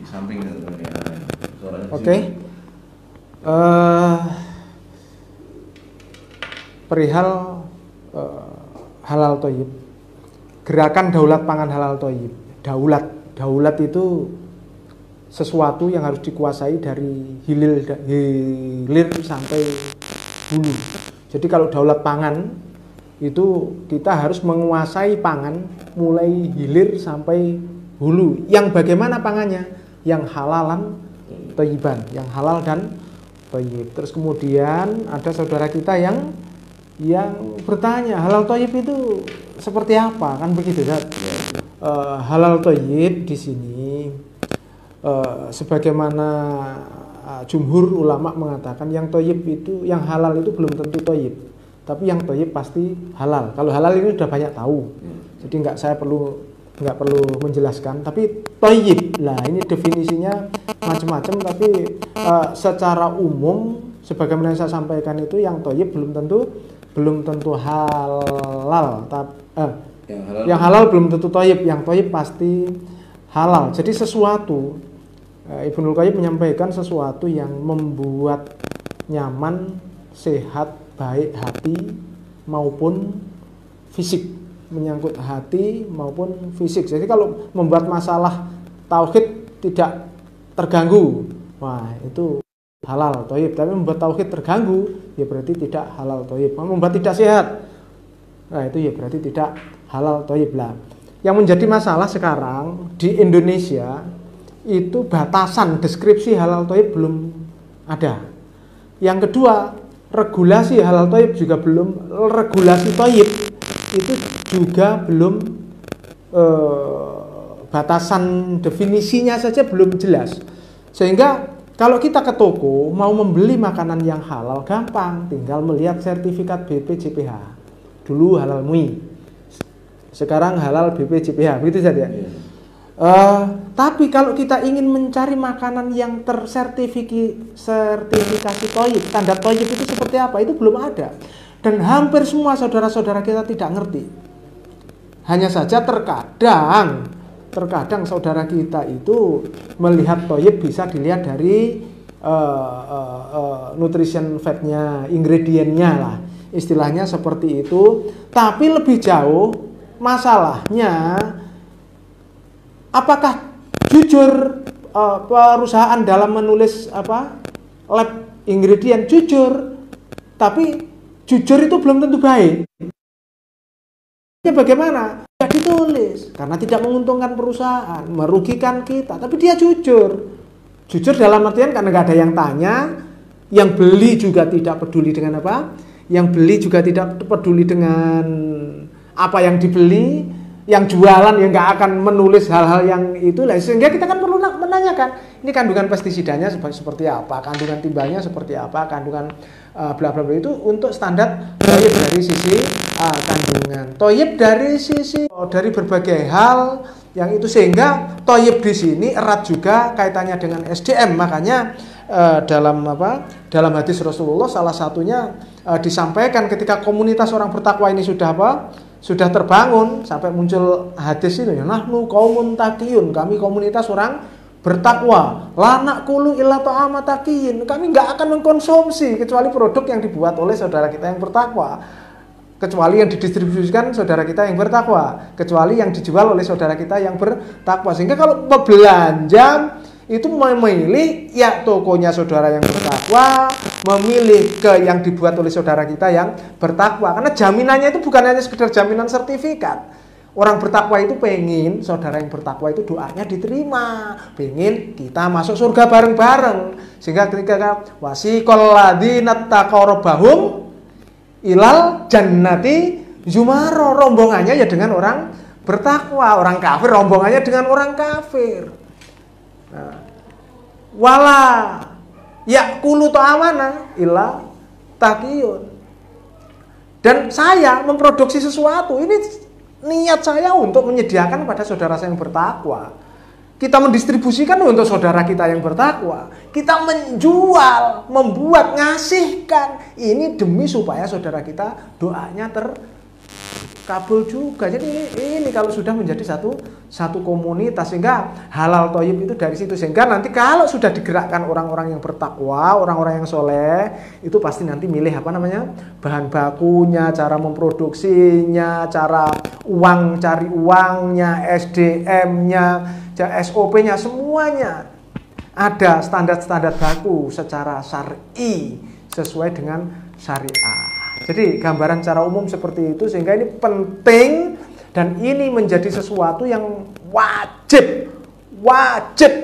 samping suaranya. Oke. Perihal halal thayyib. Gerakan daulat pangan halal thayyib. Daulat itu sesuatu yang harus dikuasai dari hilir sampai hulu. Jadi kalau daulat pangan itu kita harus menguasai pangan mulai hilir sampai hulu. Yang bagaimana pangannya? Yang halalan thayyiban, yang halal dan thayyib. Terus kemudian ada saudara kita yang bertanya, halal thayyib itu seperti apa? Kan begitu, Zat? Halal thayyib di sini sebagaimana jumhur ulama mengatakan yang thayyib itu, yang halal itu belum tentu thayyib, tapi yang thayyib pasti halal. Kalau halal ini sudah banyak tahu, jadi nggak perlu menjelaskan. Tapi thayyib lah, ini definisinya macam-macam, tapi secara umum sebagaimana saya sampaikan itu yang thayyib belum tentu halal. Yang halal belum tentu thayyib, yang thayyib pasti halal. Jadi sesuatu, Ibnul Qayyim menyampaikan sesuatu yang membuat nyaman, sehat, baik hati maupun fisik, menyangkut hati maupun fisik. Jadi kalau membuat masalah tauhid tidak terganggu, wah itu halal thayyib. Tapi membuat tauhid terganggu, ya berarti tidak halal thayyib. Membuat tidak sehat, nah itu ya berarti tidak halal thayyib lah. Yang menjadi masalah sekarang di Indonesia itu batasan deskripsi halal thayyib belum ada. Yang kedua, regulasi halal thayyib juga belum, regulasi thayyib itu juga belum, batasan definisinya saja belum jelas. Sehingga kalau kita ke toko mau membeli makanan yang halal gampang, tinggal melihat sertifikat BPJPH. Dulu halal MUI, sekarang halal BPJPH, begitu saja. Tapi kalau kita ingin mencari makanan yang sertifikasi thayyib, standar thayyib itu seperti apa, itu belum ada. Dan hampir semua saudara-saudara kita tidak ngerti. Hanya saja terkadang saudara kita itu melihat thayyib bisa dilihat dari nutrition fatnya, ingredientnya lah, istilahnya seperti itu. Tapi lebih jauh masalahnya, apakah jujur perusahaan dalam menulis lab ingredient jujur, tapi jujur itu belum tentu baik. Bagaimana? Tidak ditulis karena tidak menguntungkan perusahaan, merugikan kita, tapi dia jujur. Jujur dalam artian karena nggak ada yang tanya, yang beli juga tidak peduli dengan apa, yang beli juga tidak peduli dengan apa yang dibeli, yang jualan yang nggak akan menulis hal-hal yang itu lah. Sehingga kita kan perlu menanyakan, ini kandungan pestisidanya seperti apa, kandungan timbangnya seperti apa, kandungan bla bla bla, itu untuk standar thayyib dari sisi kandungan, thayyib dari sisi dari berbagai hal yang itu. Sehingga thayyib di sini erat juga kaitannya dengan SDM. Makanya dalam hadis Rasulullah salah satunya disampaikan ketika komunitas orang bertakwa ini sudah terbangun, sampai muncul hadis itu ya, nahnu qaumun taqiyun, kami komunitas orang bertakwa, lanak kulu illa ta'ama taqiyin. Kami nggak akan mengkonsumsi kecuali produk yang dibuat oleh saudara kita yang bertakwa, kecuali yang didistribusikan saudara kita yang bertakwa, kecuali yang dijual oleh saudara kita yang bertakwa. Sehingga kalau belanja itu memilih ya tokonya saudara yang bertakwa, memilih ke yang dibuat oleh saudara kita yang bertakwa. Karena jaminannya itu bukan hanya sekedar jaminan sertifikat. Orang bertakwa itu pengen saudara yang bertakwa itu doanya diterima, pengen kita masuk surga bareng-bareng. Sehingga ketika wasiqal ladzina taqaw rabbahum ilal jannati zumara, rombongannya ya dengan orang bertakwa, orang kafir rombongannya dengan orang kafir. Nah, wala yaqulu ta'amana illa taqiyun. Dan saya memproduksi sesuatu ini niat saya untuk menyediakan pada saudara saya yang bertakwa. Kita mendistribusikan untuk saudara kita yang bertakwa. Kita menjual, membuat, ngasihkan. Ini demi supaya saudara kita doanya terkabul juga. Jadi ini kalau sudah menjadi satu komunitas, sehingga halal thayyib itu dari situ. Sehingga nanti kalau sudah digerakkan orang-orang yang bertakwa, orang-orang yang soleh, itu pasti nanti milih bahan bakunya, cara memproduksinya, cara cari uangnya, SDM-nya, SOP-nya, semuanya ada standar-standar baku secara syar'i sesuai dengan syariah. Jadi gambaran secara umum seperti itu, sehingga ini penting dan ini menjadi sesuatu yang wajib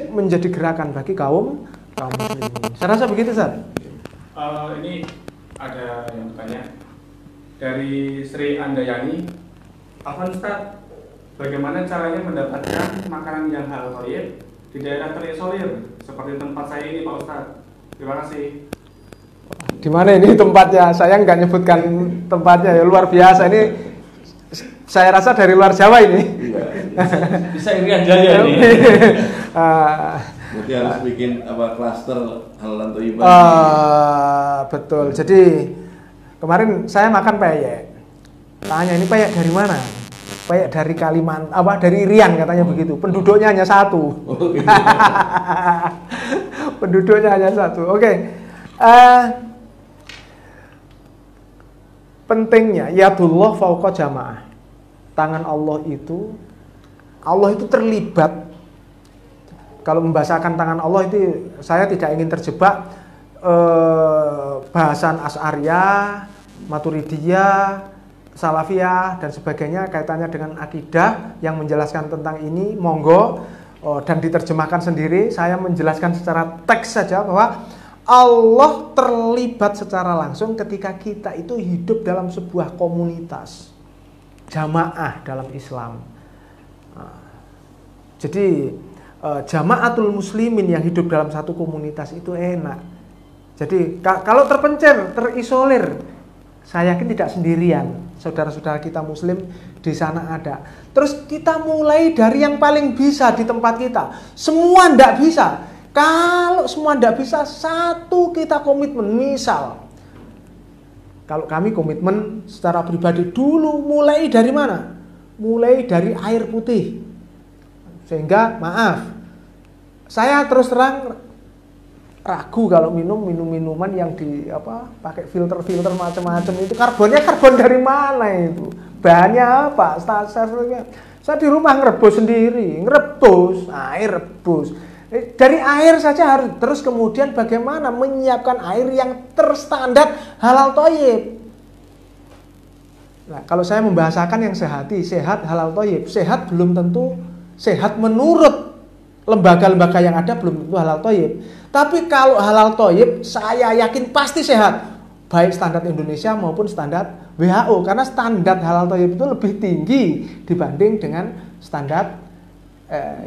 menjadi gerakan bagi kaum muslimin. Saya rasa begitu, Ustaz. Ini ada yang bertanya dari Sri Andayani. Afwan Ustaz, bagaimana caranya mendapatkan makanan yang halal thayyib di daerah terisolir seperti tempat saya ini, Pak Ustaz? Terima kasih. Di mana ini tempatnya? Saya nggak nyebutkan tempatnya ya, luar biasa ini. Saya rasa dari luar Jawa ini. Bisa Irian Jaya ini. Berarti harus bikin klaster halal thayyib. Betul. Jadi kemarin saya makan peyek. Tanya ini peyek dari mana? Peyek dari Kalimantan, dari Rian katanya begitu. Penduduknya hanya satu. Penduduknya hanya satu. Oke. Pentingnya yadullah fauqa jamaah. Tangan Allah itu terlibat. Kalau membahasakan tangan Allah itu, saya tidak ingin terjebak bahasan Asy'ariyah, Maturidiyah, Salafiyah dan sebagainya kaitannya dengan akidah yang menjelaskan tentang ini, monggo dan diterjemahkan sendiri. Saya menjelaskan secara teks saja bahwa Allah terlibat secara langsung ketika kita itu hidup dalam sebuah komunitas jamaah dalam Islam. Jadi jamaatul muslimin yang hidup dalam satu komunitas itu enak. Jadi kalau terpencil, terisolir, saya yakin tidak sendirian. Saudara-saudara kita muslim di sana ada. Terus kita mulai dari yang paling bisa di tempat kita. Semua tidak bisa. Kalau semua tidak bisa, satu kita komitmen. Misal, kalau kami komitmen secara pribadi dulu, mulai dari mana? Mulai dari air putih. Sehingga, maaf, saya terus terang ragu kalau minum minuman yang pakai filter macam-macam itu. Karbonnya karbon dari mana itu? Bahannya apa? Saya di rumah ngerebus sendiri, air rebus. Dari air saja harus, terus kemudian bagaimana menyiapkan air yang terstandar halal thayyib. Nah, kalau saya membahasakan yang sehat halal thayyib, sehat belum tentu sehat menurut lembaga-lembaga yang ada, belum tentu halal thayyib. Tapi kalau halal thayyib, saya yakin pasti sehat, baik standar Indonesia maupun standar WHO, karena standar halal thayyib itu lebih tinggi dibanding dengan standar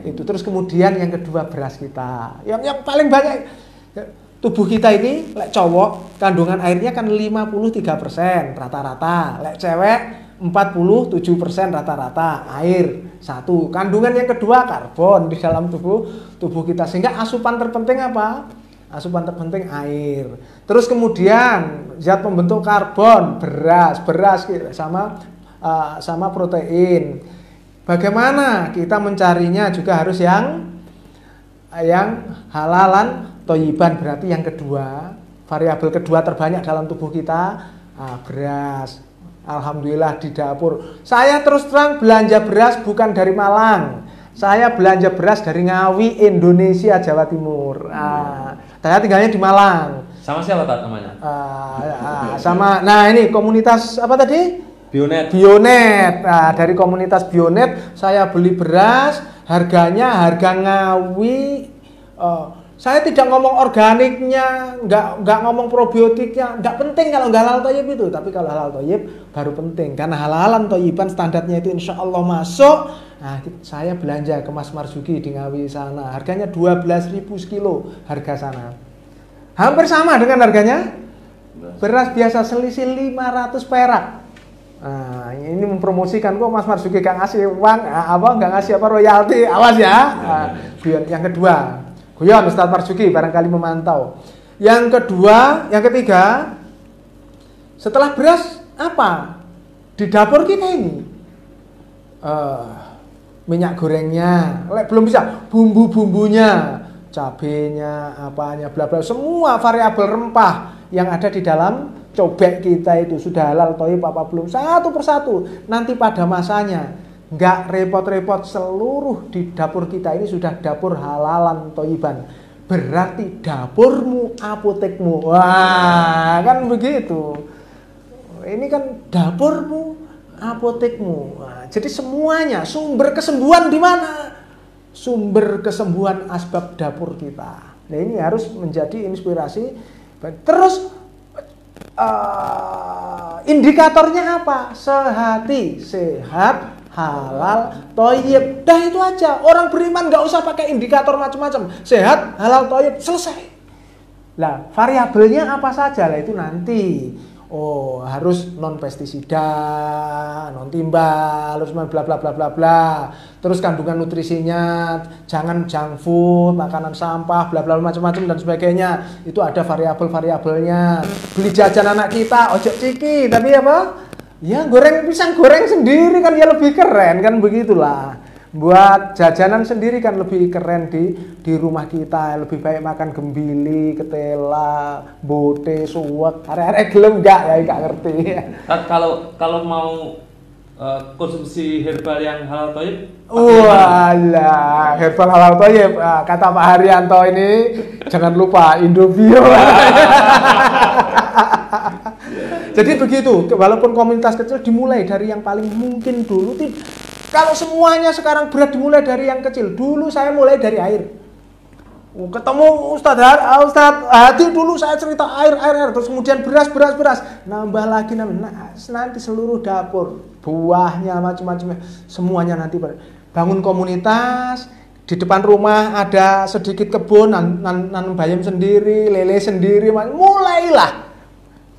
itu. Terus kemudian yang kedua, beras kita yang paling banyak. Tubuh kita ini lek cowok kandungan airnya kan 53% rata-rata, lek cewek 47% rata-rata air. Satu, kandungan yang kedua karbon di dalam tubuh kita, sehingga asupan terpenting apa? Asupan terpenting air. Terus kemudian zat pembentuk karbon, beras sama protein. Bagaimana kita mencarinya juga harus yang yang halalan toyiban, berarti yang kedua, variabel kedua terbanyak dalam tubuh kita, beras. Alhamdulillah di dapur. Saya terus terang belanja beras bukan dari Malang. Saya belanja beras dari Ngawi, Indonesia, Jawa Timur. Saya tinggalnya di Malang. Sama siapa tak namanya? Sama, nah ini komunitas apa tadi? Bionet. Nah, dari komunitas Bionet saya beli beras, harganya harga Ngawi. Saya tidak ngomong organiknya, nggak ngomong probiotiknya, nggak penting kalau nggak halal toyib itu. Tapi kalau halal toyib baru penting, karena halalan toyiban standarnya itu insya Allah masuk. Nah, saya belanja ke Mas Marzuki di Ngawi sana, harganya 12.000 sekilo harga sana. Hampir sama dengan harganya beras biasa, selisih 500 perak. Nah, ini mempromosikan kok Mas Marzuki gak ngasih uang, nggak ngasih royalti, awas ya. Yang kedua, Guyon Ustadz Marzuki barangkali memantau. Yang ketiga, setelah beras apa? Di dapur kita ini minyak gorengnya, belum bisa bumbu-bumbunya, cabenya, apanya, bla bla, semua variabel rempah yang ada di dalam cobek kita itu sudah halal toyib apa belum, satu persatu. Nanti pada masanya nggak repot-repot, seluruh di dapur kita ini sudah dapur halalan toyiban. Berarti dapurmu apotekmu. Wah, kan begitu. Ini kan dapurmu apotekmu. Nah, jadi semuanya sumber kesembuhan di mana? Sumber kesembuhan asbab dapur kita. Nah, ini harus menjadi inspirasi. Terus indikatornya apa? Sehati, sehat, halal, toyib. Dah itu aja. Orang beriman nggak usah pakai indikator macam-macam. Sehat, halal, toyib, selesai. Lah, variabelnya apa saja? Lah itu nanti. Oh, harus non pestisida, non timbal, harus bla bla bla bla bla. Terus kandungan nutrisinya, jangan junk food, makanan sampah, bla bla macam-macam dan sebagainya. Itu ada variabel-variabelnya. Beli jajan anak kita, ojek ciki, tapi apa? Ya goreng pisang goreng sendiri kan ya lebih keren kan, begitulah. Buat jajanan sendiri kan lebih keren di rumah kita. Lebih baik makan gembili, ketela, bote, suwek. Arek-arek gelem enggak ya, enggak ngerti. Kalau mau konsumsi herbal yang halal toyib? Walah, herbal halal toyib. Kata Pak Haryanto ini jangan lupa Indobio. Jadi begitu, walaupun komunitas kecil dimulai dari yang paling mungkin dulu. Kalau semuanya sekarang berat dimulai dari yang kecil. Dulu saya mulai dari air. Ketemu Ustadz Hadi dulu saya cerita air. Terus kemudian beras. Nambah lagi. Nanti seluruh dapur. Buahnya macam-macam. Semuanya nanti. Bangun komunitas. Di depan rumah ada sedikit kebun. Nanam bayam sendiri. Lele sendiri. Mulailah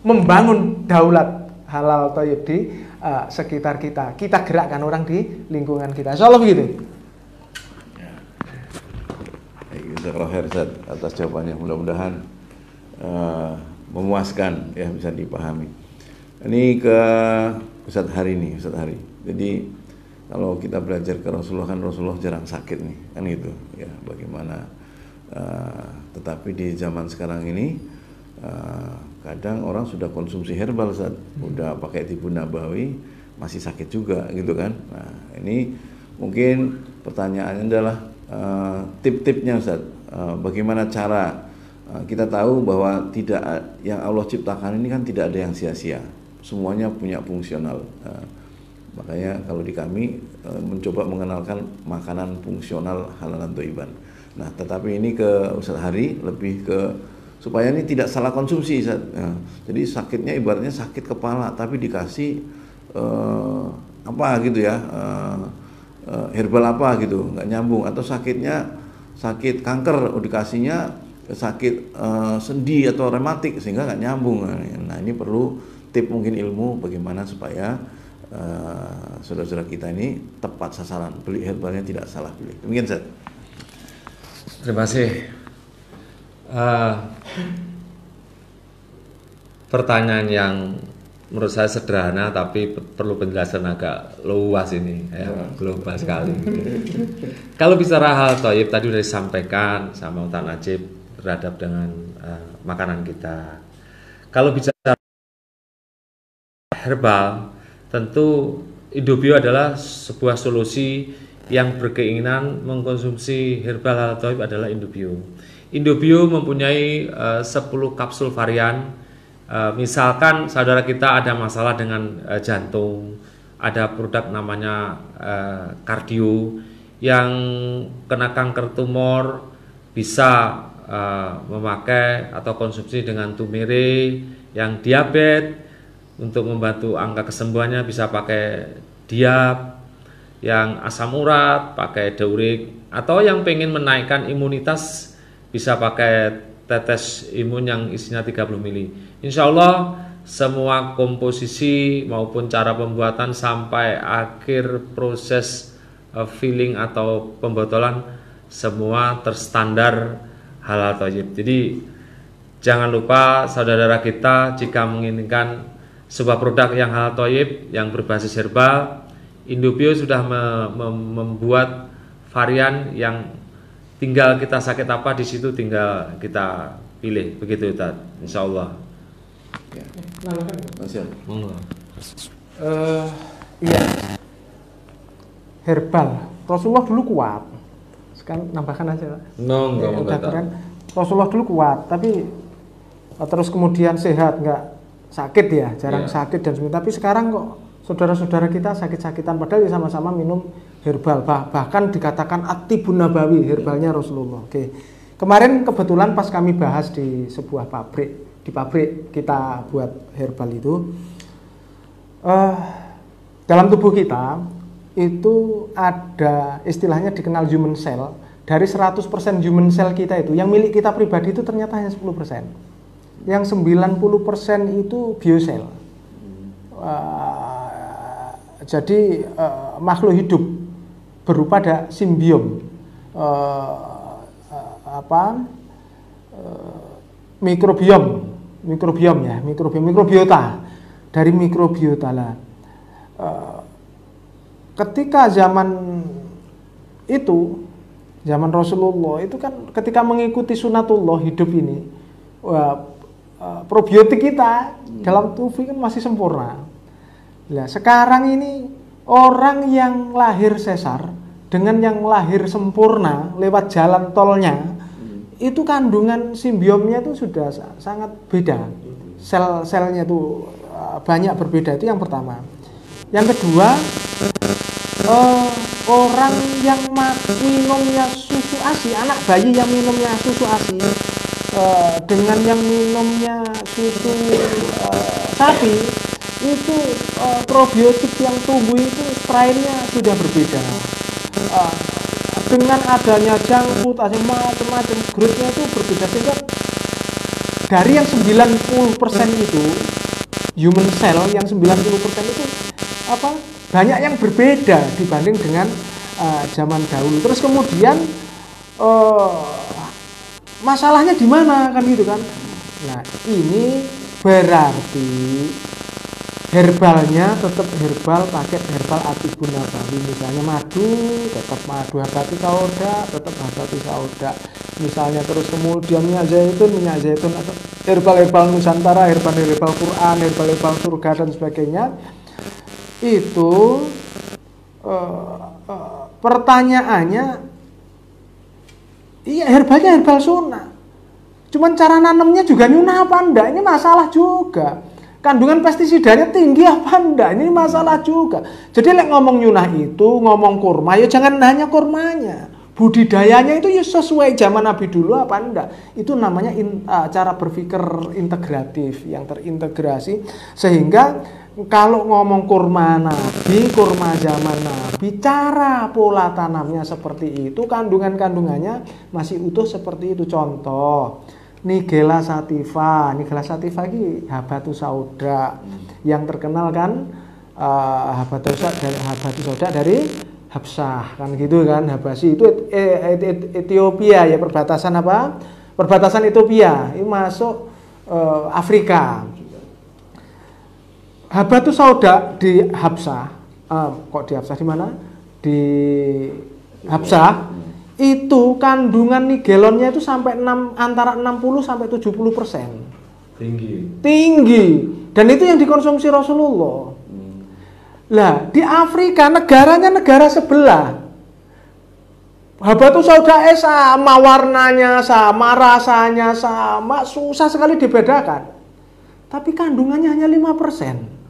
membangun daulat halal toyib di sekitar kita. Kita gerakkan orang di lingkungan kita. Insya Allah begitu. Jazakallah khair Ustaz atas jawabannya. Mudah-mudahan memuaskan ya, bisa dipahami. Ini ke Ustaz Hari nih, Ustaz Hari. Jadi kalau kita belajar ke Rasulullah, kan Rasulullah jarang sakit nih, kan gitu ya. Bagaimana tetapi di zaman sekarang ini kadang orang sudah konsumsi herbal, Ustaz, udah pakai tibu nabawi masih sakit juga gitu kan. Nah, ini mungkin pertanyaannya adalah tip-tipnya, Ustaz. Bagaimana cara kita tahu bahwa tidak yang Allah ciptakan ini kan tidak ada yang sia-sia, semuanya punya fungsional. Makanya kalau di kami mencoba mengenalkan makanan fungsional halalan toiban. Nah, tetapi ini ke Ustaz Hari lebih ke supaya ini tidak salah konsumsi, Ustaz. Ya, jadi sakitnya ibaratnya sakit kepala tapi dikasih apa gitu ya, herbal apa gitu, nggak nyambung. Atau sakitnya sakit kanker, dikasihnya sakit sendi atau rematik sehingga nggak nyambung. Nah, ini perlu tip mungkin ilmu bagaimana supaya saudara-saudara kita ini tepat sasaran, beli herbalnya tidak salah pilih. Demikian, Ustaz. Terima kasih. Pertanyaan yang menurut saya sederhana tapi perlu penjelasan agak luas ini ya, global sekali. Kalau bicara hal thayyib tadi sudah disampaikan sama Ustaz Najib terhadap dengan makanan kita. Kalau bicara herbal, tentu Indobio adalah sebuah solusi yang berkeinginan mengkonsumsi herbal hal thayyib adalah Indobio. Indobio mempunyai 10 kapsul varian. Misalkan saudara kita ada masalah dengan jantung, ada produk namanya kardio yang kena kanker tumor bisa memakai atau konsumsi dengan tumere, yang diabetes untuk membantu angka kesembuhannya bisa pakai diap, yang asam urat pakai diurik, atau yang pengen menaikkan imunitas bisa pakai tetes imun yang isinya 30 mili. Insya Allah semua komposisi maupun cara pembuatan sampai akhir proses filling atau pembotolan semua terstandar halal thayyib. Jadi jangan lupa saudara-saudara kita jika menginginkan sebuah produk yang halal thayyib yang berbasis herbal, Indobio sudah membuat varian yang tinggal kita sakit apa di situ tinggal kita pilih, begitu Ustaz. Insyaallah. Ya. Iya. Herbal. Rasulullah dulu kuat. Sekarang nambahkan aja. Udah keren. Rasulullah dulu kuat, tapi terus kemudian sehat, nggak sakit ya, jarang sakit dan sebagainya. Tapi sekarang kok saudara-saudara kita sakit-sakitan padahal ya sama-sama minum herbal, bahkan dikatakan atibun nabawi, herbalnya Rasulullah. Oke. Kemarin kebetulan pas kami bahas di sebuah pabrik, di pabrik kita buat herbal itu, dalam tubuh kita itu ada istilahnya dikenal human cell. Dari 100% human cell kita itu, yang milik kita pribadi itu ternyata hanya 10%. Yang 90% itu biocell. Jadi makhluk hidup berupa ada simbiom, mikrobiota dari mikrobiota lah. Ketika zaman itu, zaman Rasulullah itu kan ketika mengikuti sunatullah hidup ini, probiotik kita dalam tubuh kan masih sempurna. Nah, sekarang ini orang yang lahir sesar dengan yang lahir sempurna lewat jalan tolnya, itu kandungan simbiomnya itu sudah sangat beda. Sel-selnya itu banyak berbeda, itu yang pertama. Yang kedua, orang yang minumnya susu ASI, anak bayi yang minumnya susu ASI dengan yang minumnya susu sapi, itu probiotik yang tumbuh itu strainnya sudah berbeda. Dengan adanya junk food, ada macam-macam grade-nya itu berbeda, sehingga dari yang 90% itu human cell, yang 90% itu banyak yang berbeda dibanding dengan zaman dahulu. Terus kemudian masalahnya di mana kan gitu kan? Nah, ini berarti herbalnya tetap herbal, pakai herbal atibun nabawi. Misalnya madu, tetap madu habati sauda, tetap habati sauda. Misalnya terus kemudian minyak zaitun atau herbal Nusantara, herbal Quran, herbal surga dan sebagainya. Itu pertanyaannya, iya herbalnya herbal sunnah. Cuman cara nanamnya juga nyunah apa enggak? Ini masalah juga. Kandungan pestisidanya tinggi apa enggak? Ini masalah juga. Jadi ngomong nyunah itu, ngomong kurma, ya jangan hanya kurmanya. Budidayanya itu ya sesuai zaman Nabi dulu apa enggak? Itu namanya cara berpikir integratif, yang terintegrasi. Sehingga kalau ngomong kurma Nabi, kurma zaman Nabi, cara pola tanamnya seperti itu, kandungannya masih utuh seperti itu. Contoh, Nigella sativa ini habatus sauda, yang terkenal kan habatus sauda dari Habsah kan gitu kan, Habasi itu Ethiopia ya, perbatasan Ethiopia ini masuk Afrika. Habatus sauda di Habsah, kok di Habsah di mana? Di Habsah itu kandungan nigelonnya itu sampai antara 60 sampai 70%. Tinggi. Dan itu yang dikonsumsi Rasulullah. Lah, di Afrika negaranya negara sebelah. Habatus sauda sama, warnanya sama, rasanya sama, susah sekali dibedakan. Tapi kandungannya hanya 5%.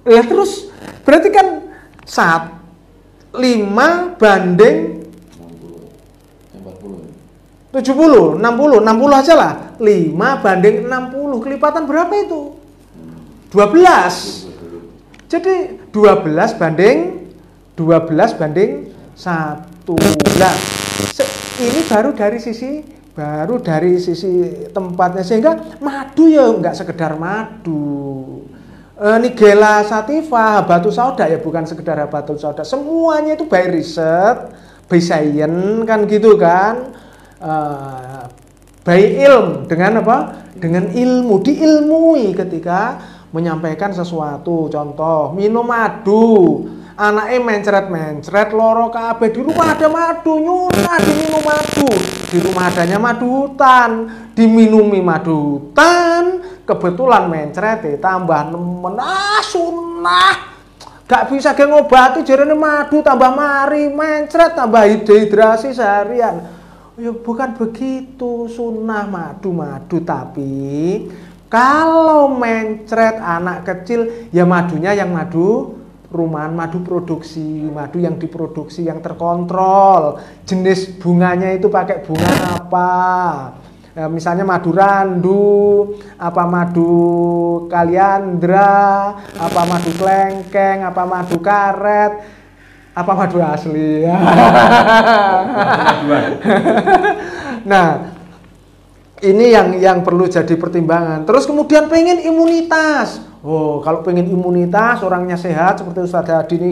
Lah terus berarti kan 5 banding 70, 60 aja lah. 5 banding 60, kelipatan berapa itu? 12. Jadi 12 banding 1. Nah, ini baru dari sisi tempatnya, sehingga madu ya enggak sekedar madu. Nigella sativa, habatus sauda ya bukan sekedar habatus sauda. Semuanya itu by riset, by science kan gitu kan. By ilm, dengan apa? Dengan ilmu, diilmui ketika menyampaikan sesuatu. Contoh, minum madu, anaknya mencret loro kabeh, di rumah ada madu, nyunah diminum madu, di rumah adanya madu hutan, diminumi madu hutan, kebetulan mencret tambah nemen, sunah. Gak bisa ge ngobati jarene madu tambah mari, mencret tambah dehidrasi seharian. Ya bukan begitu, sunnah madu, tapi kalau mencret anak kecil ya madunya yang madu rumahan, madu produksi, madu yang diproduksi yang terkontrol. Jenis bunganya itu pakai bunga apa? Misalnya madu randu, apa madu kaliandra, apa madu klengkeng, apa madu karet, apa madu asli ya. Nah, ini yang perlu jadi pertimbangan. Terus kemudian pengen imunitas. Oh, kalau pengen imunitas, orangnya sehat seperti Ustaz Hadi ini,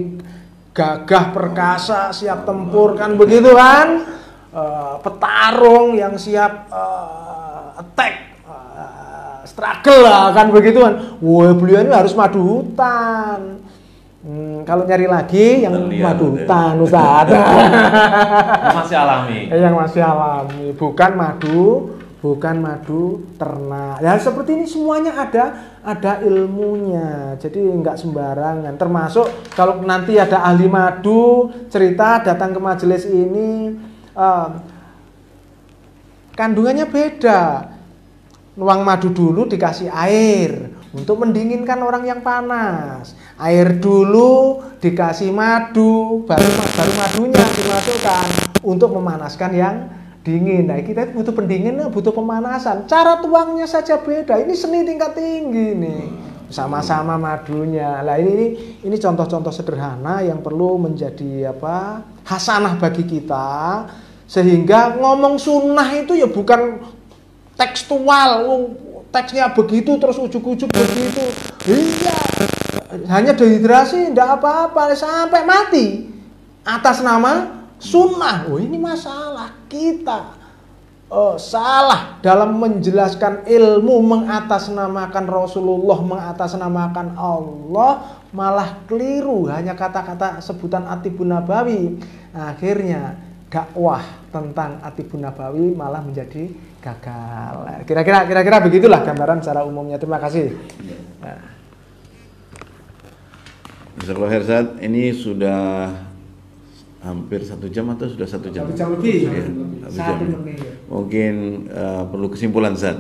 gagah perkasa, siap tempur kan begitu kan? Petarung yang siap attack, struggle lah kan begitu kan. Wah, beliau ini harus madu hutan. Kalau nyari lagi yang madu hutan, Ustaz. Masih alami. Yang masih alami, bukan madu ternak. Ya seperti ini semuanya ada ilmunya. Jadi nggak sembarangan. Termasuk kalau nanti ada ahli madu cerita datang ke majelis ini, kandungannya beda. Nuang madu dulu dikasih air untuk mendinginkan orang yang panas. Air dulu dikasih madu, baru madunya dimasukkan untuk memanaskan yang dingin. Nah, kita butuh pendingin, butuh pemanasan. Cara tuangnya saja beda. Ini seni tingkat tinggi nih. Sama-sama madunya. Nah, ini contoh-contoh sederhana yang perlu menjadi hasanah bagi kita, sehingga ngomong sunnah itu ya bukan tekstual. Teksnya begitu terus ujuk-ujuk begitu. Iya. Hanya dehidrasi enggak apa-apa sampai mati atas nama sunnah. Oh, ini masalah kita salah dalam menjelaskan ilmu, mengatasnamakan Rasulullah, mengatasnamakan Allah, malah keliru hanya kata-kata sebutan Atibun Nabawi. Akhirnya dakwah tentang Atibun Nabawi malah menjadi gagal. Kira-kira begitulah gambaran secara umumnya. Terima kasih. Jazakallahu khair, Ustaz. Ini sudah hampir 1 jam atau sudah 1 jam? 1 jam lebih. Ya, 1 jam. Mungkin perlu kesimpulan, Ustaz.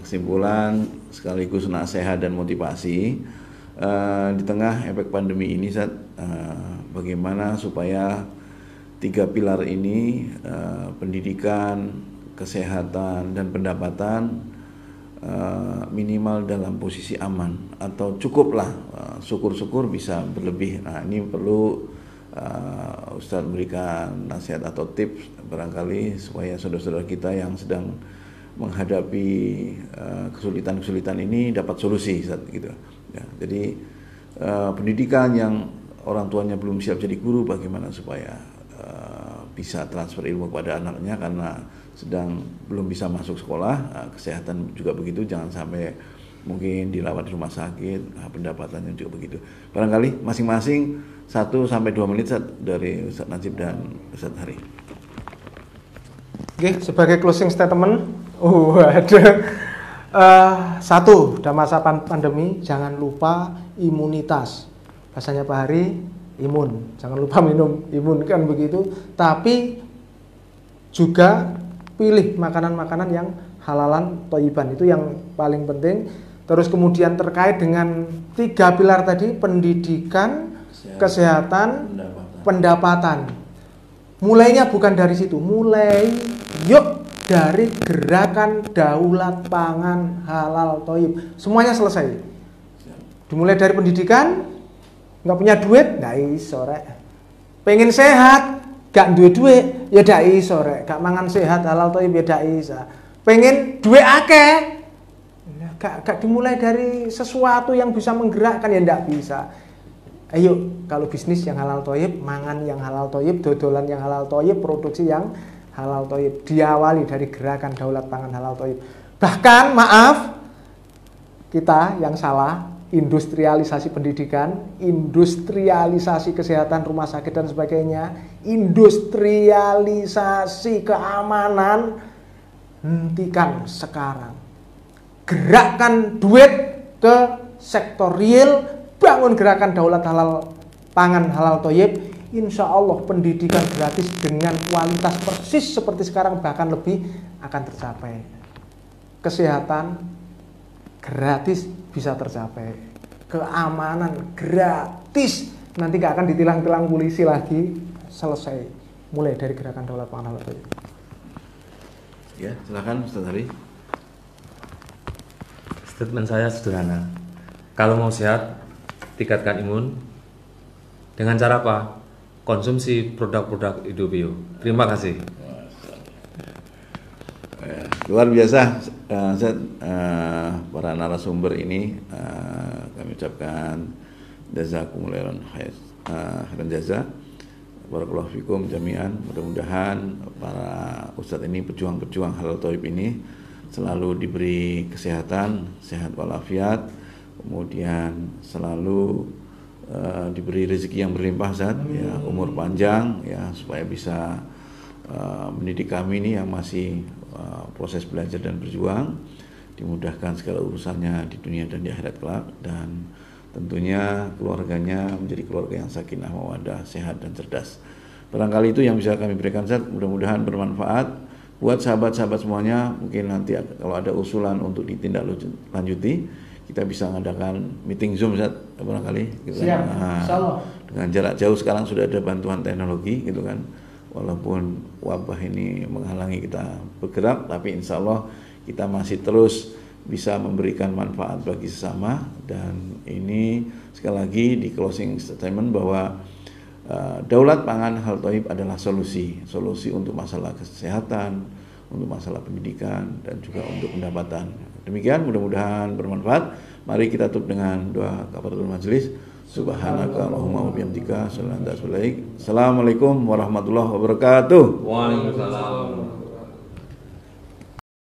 Kesimpulan sekaligus nasihat dan motivasi di tengah efek pandemi ini, Ustaz. Bagaimana supaya 3 pilar ini, pendidikan, kesehatan, dan pendapatan minimal dalam posisi aman atau cukuplah, syukur-syukur bisa berlebih. Nah, ini perlu Ustadz berikan nasihat atau tips barangkali supaya saudara-saudara kita yang sedang menghadapi kesulitan-kesulitan ini dapat solusi, Ustadz, gitu. Ya, jadi pendidikan yang orang tuanya belum siap jadi guru, bagaimana supaya bisa transfer ilmu kepada anaknya karena belum bisa masuk sekolah. Kesehatan juga begitu, jangan sampai mungkin dirawat di rumah sakit, nah, pendapatannya juga begitu. Barangkali masing-masing 1-2 menit dari Ustaz Najib dan Ustaz Hari. Oke, sebagai closing statement, ada satu, dalam masa pandemi jangan lupa imunitas. Bahasanya Pak Hari, imun, jangan lupa minum imun, kan begitu. Tapi juga pilih makanan-makanan yang halalan thayyiban, itu yang paling penting. Terus kemudian terkait dengan 3 pilar tadi, pendidikan, kesehatan, pendapatan. Mulainya bukan dari situ, mulai yuk dari gerakan daulat pangan halal thayyib. Semuanya selesai. Dimulai dari pendidikan, nggak punya duit, nggak iso rek. Pengen sehat, gak duwe duit, ya ndak iso rek. Gak mangan sehat halal thayyib ya ndak iso. Pengen duit akeh, gak dimulai dari sesuatu yang bisa menggerakkan, ya ndak bisa. Ayo, kalau bisnis yang halal thayyib, mangan yang halal thayyib, dodolan yang halal thayyib, produksi yang halal thayyib, diawali dari gerakan daulat pangan halal thayyib. Bahkan maaf, kita yang salah, industrialisasi pendidikan, industrialisasi kesehatan, rumah sakit dan sebagainya, industrialisasi keamanan, hentikan sekarang. Gerakkan duit ke sektor real, bangun gerakan daulat halal pangan halal thayyib. Insya Allah pendidikan gratis dengan kualitas persis seperti sekarang, bahkan lebih, akan tercapai. Kesehatan gratis bisa tercapai. Keamanan gratis, nanti gak akan ditilang-tilang polisi lagi. Selesai. Mulai dari gerakan daulat pangan halal thayyib. Ya, silakan Ustaz Hari. Statement saya sederhana. Kalau mau sehat, tingkatkan imun. Dengan cara apa? Konsumsi produk-produk Idobio. Terima kasih. Luar biasa, para narasumber ini, kami ucapkan jazakumullah khairan jaza. Barakallahu fikum jami'an. Mudah-mudahan para ustadz ini, pejuang-pejuang halal thayyib ini, selalu diberi kesehatan, sehat walafiat, kemudian selalu diberi rezeki yang berlimpah, ya, umur panjang, ya, supaya bisa mendidik kami ini yang masih proses belajar dan berjuang, dimudahkan segala urusannya di dunia dan di akhirat kelak, dan tentunya keluarganya menjadi keluarga yang sakinah mawaddah, sehat dan cerdas. Barangkali itu yang bisa kami berikan, Ustaz. Mudah-mudahan bermanfaat buat sahabat-sahabat semuanya. Mungkin nanti kalau ada usulan untuk ditindaklanjuti, kita bisa mengadakan meeting Zoom, Ustaz, barangkali gitu. Siap, dengan jarak jauh sekarang sudah ada bantuan teknologi gitu kan. Walaupun wabah ini menghalangi kita bergerak, tapi insya Allah kita masih terus bisa memberikan manfaat bagi sesama. Dan ini sekali lagi di closing statement bahwa daulat pangan halal thayyib adalah solusi untuk masalah kesehatan, untuk masalah pendidikan, dan juga untuk pendapatan. Demikian, mudah-mudahan bermanfaat. Mari kita tutup dengan doa kafaratul majelis. Subhanaka Allahumma wa bihamdika, Assalamualaikum warahmatullahi wabarakatuh. Waalaikumsalam.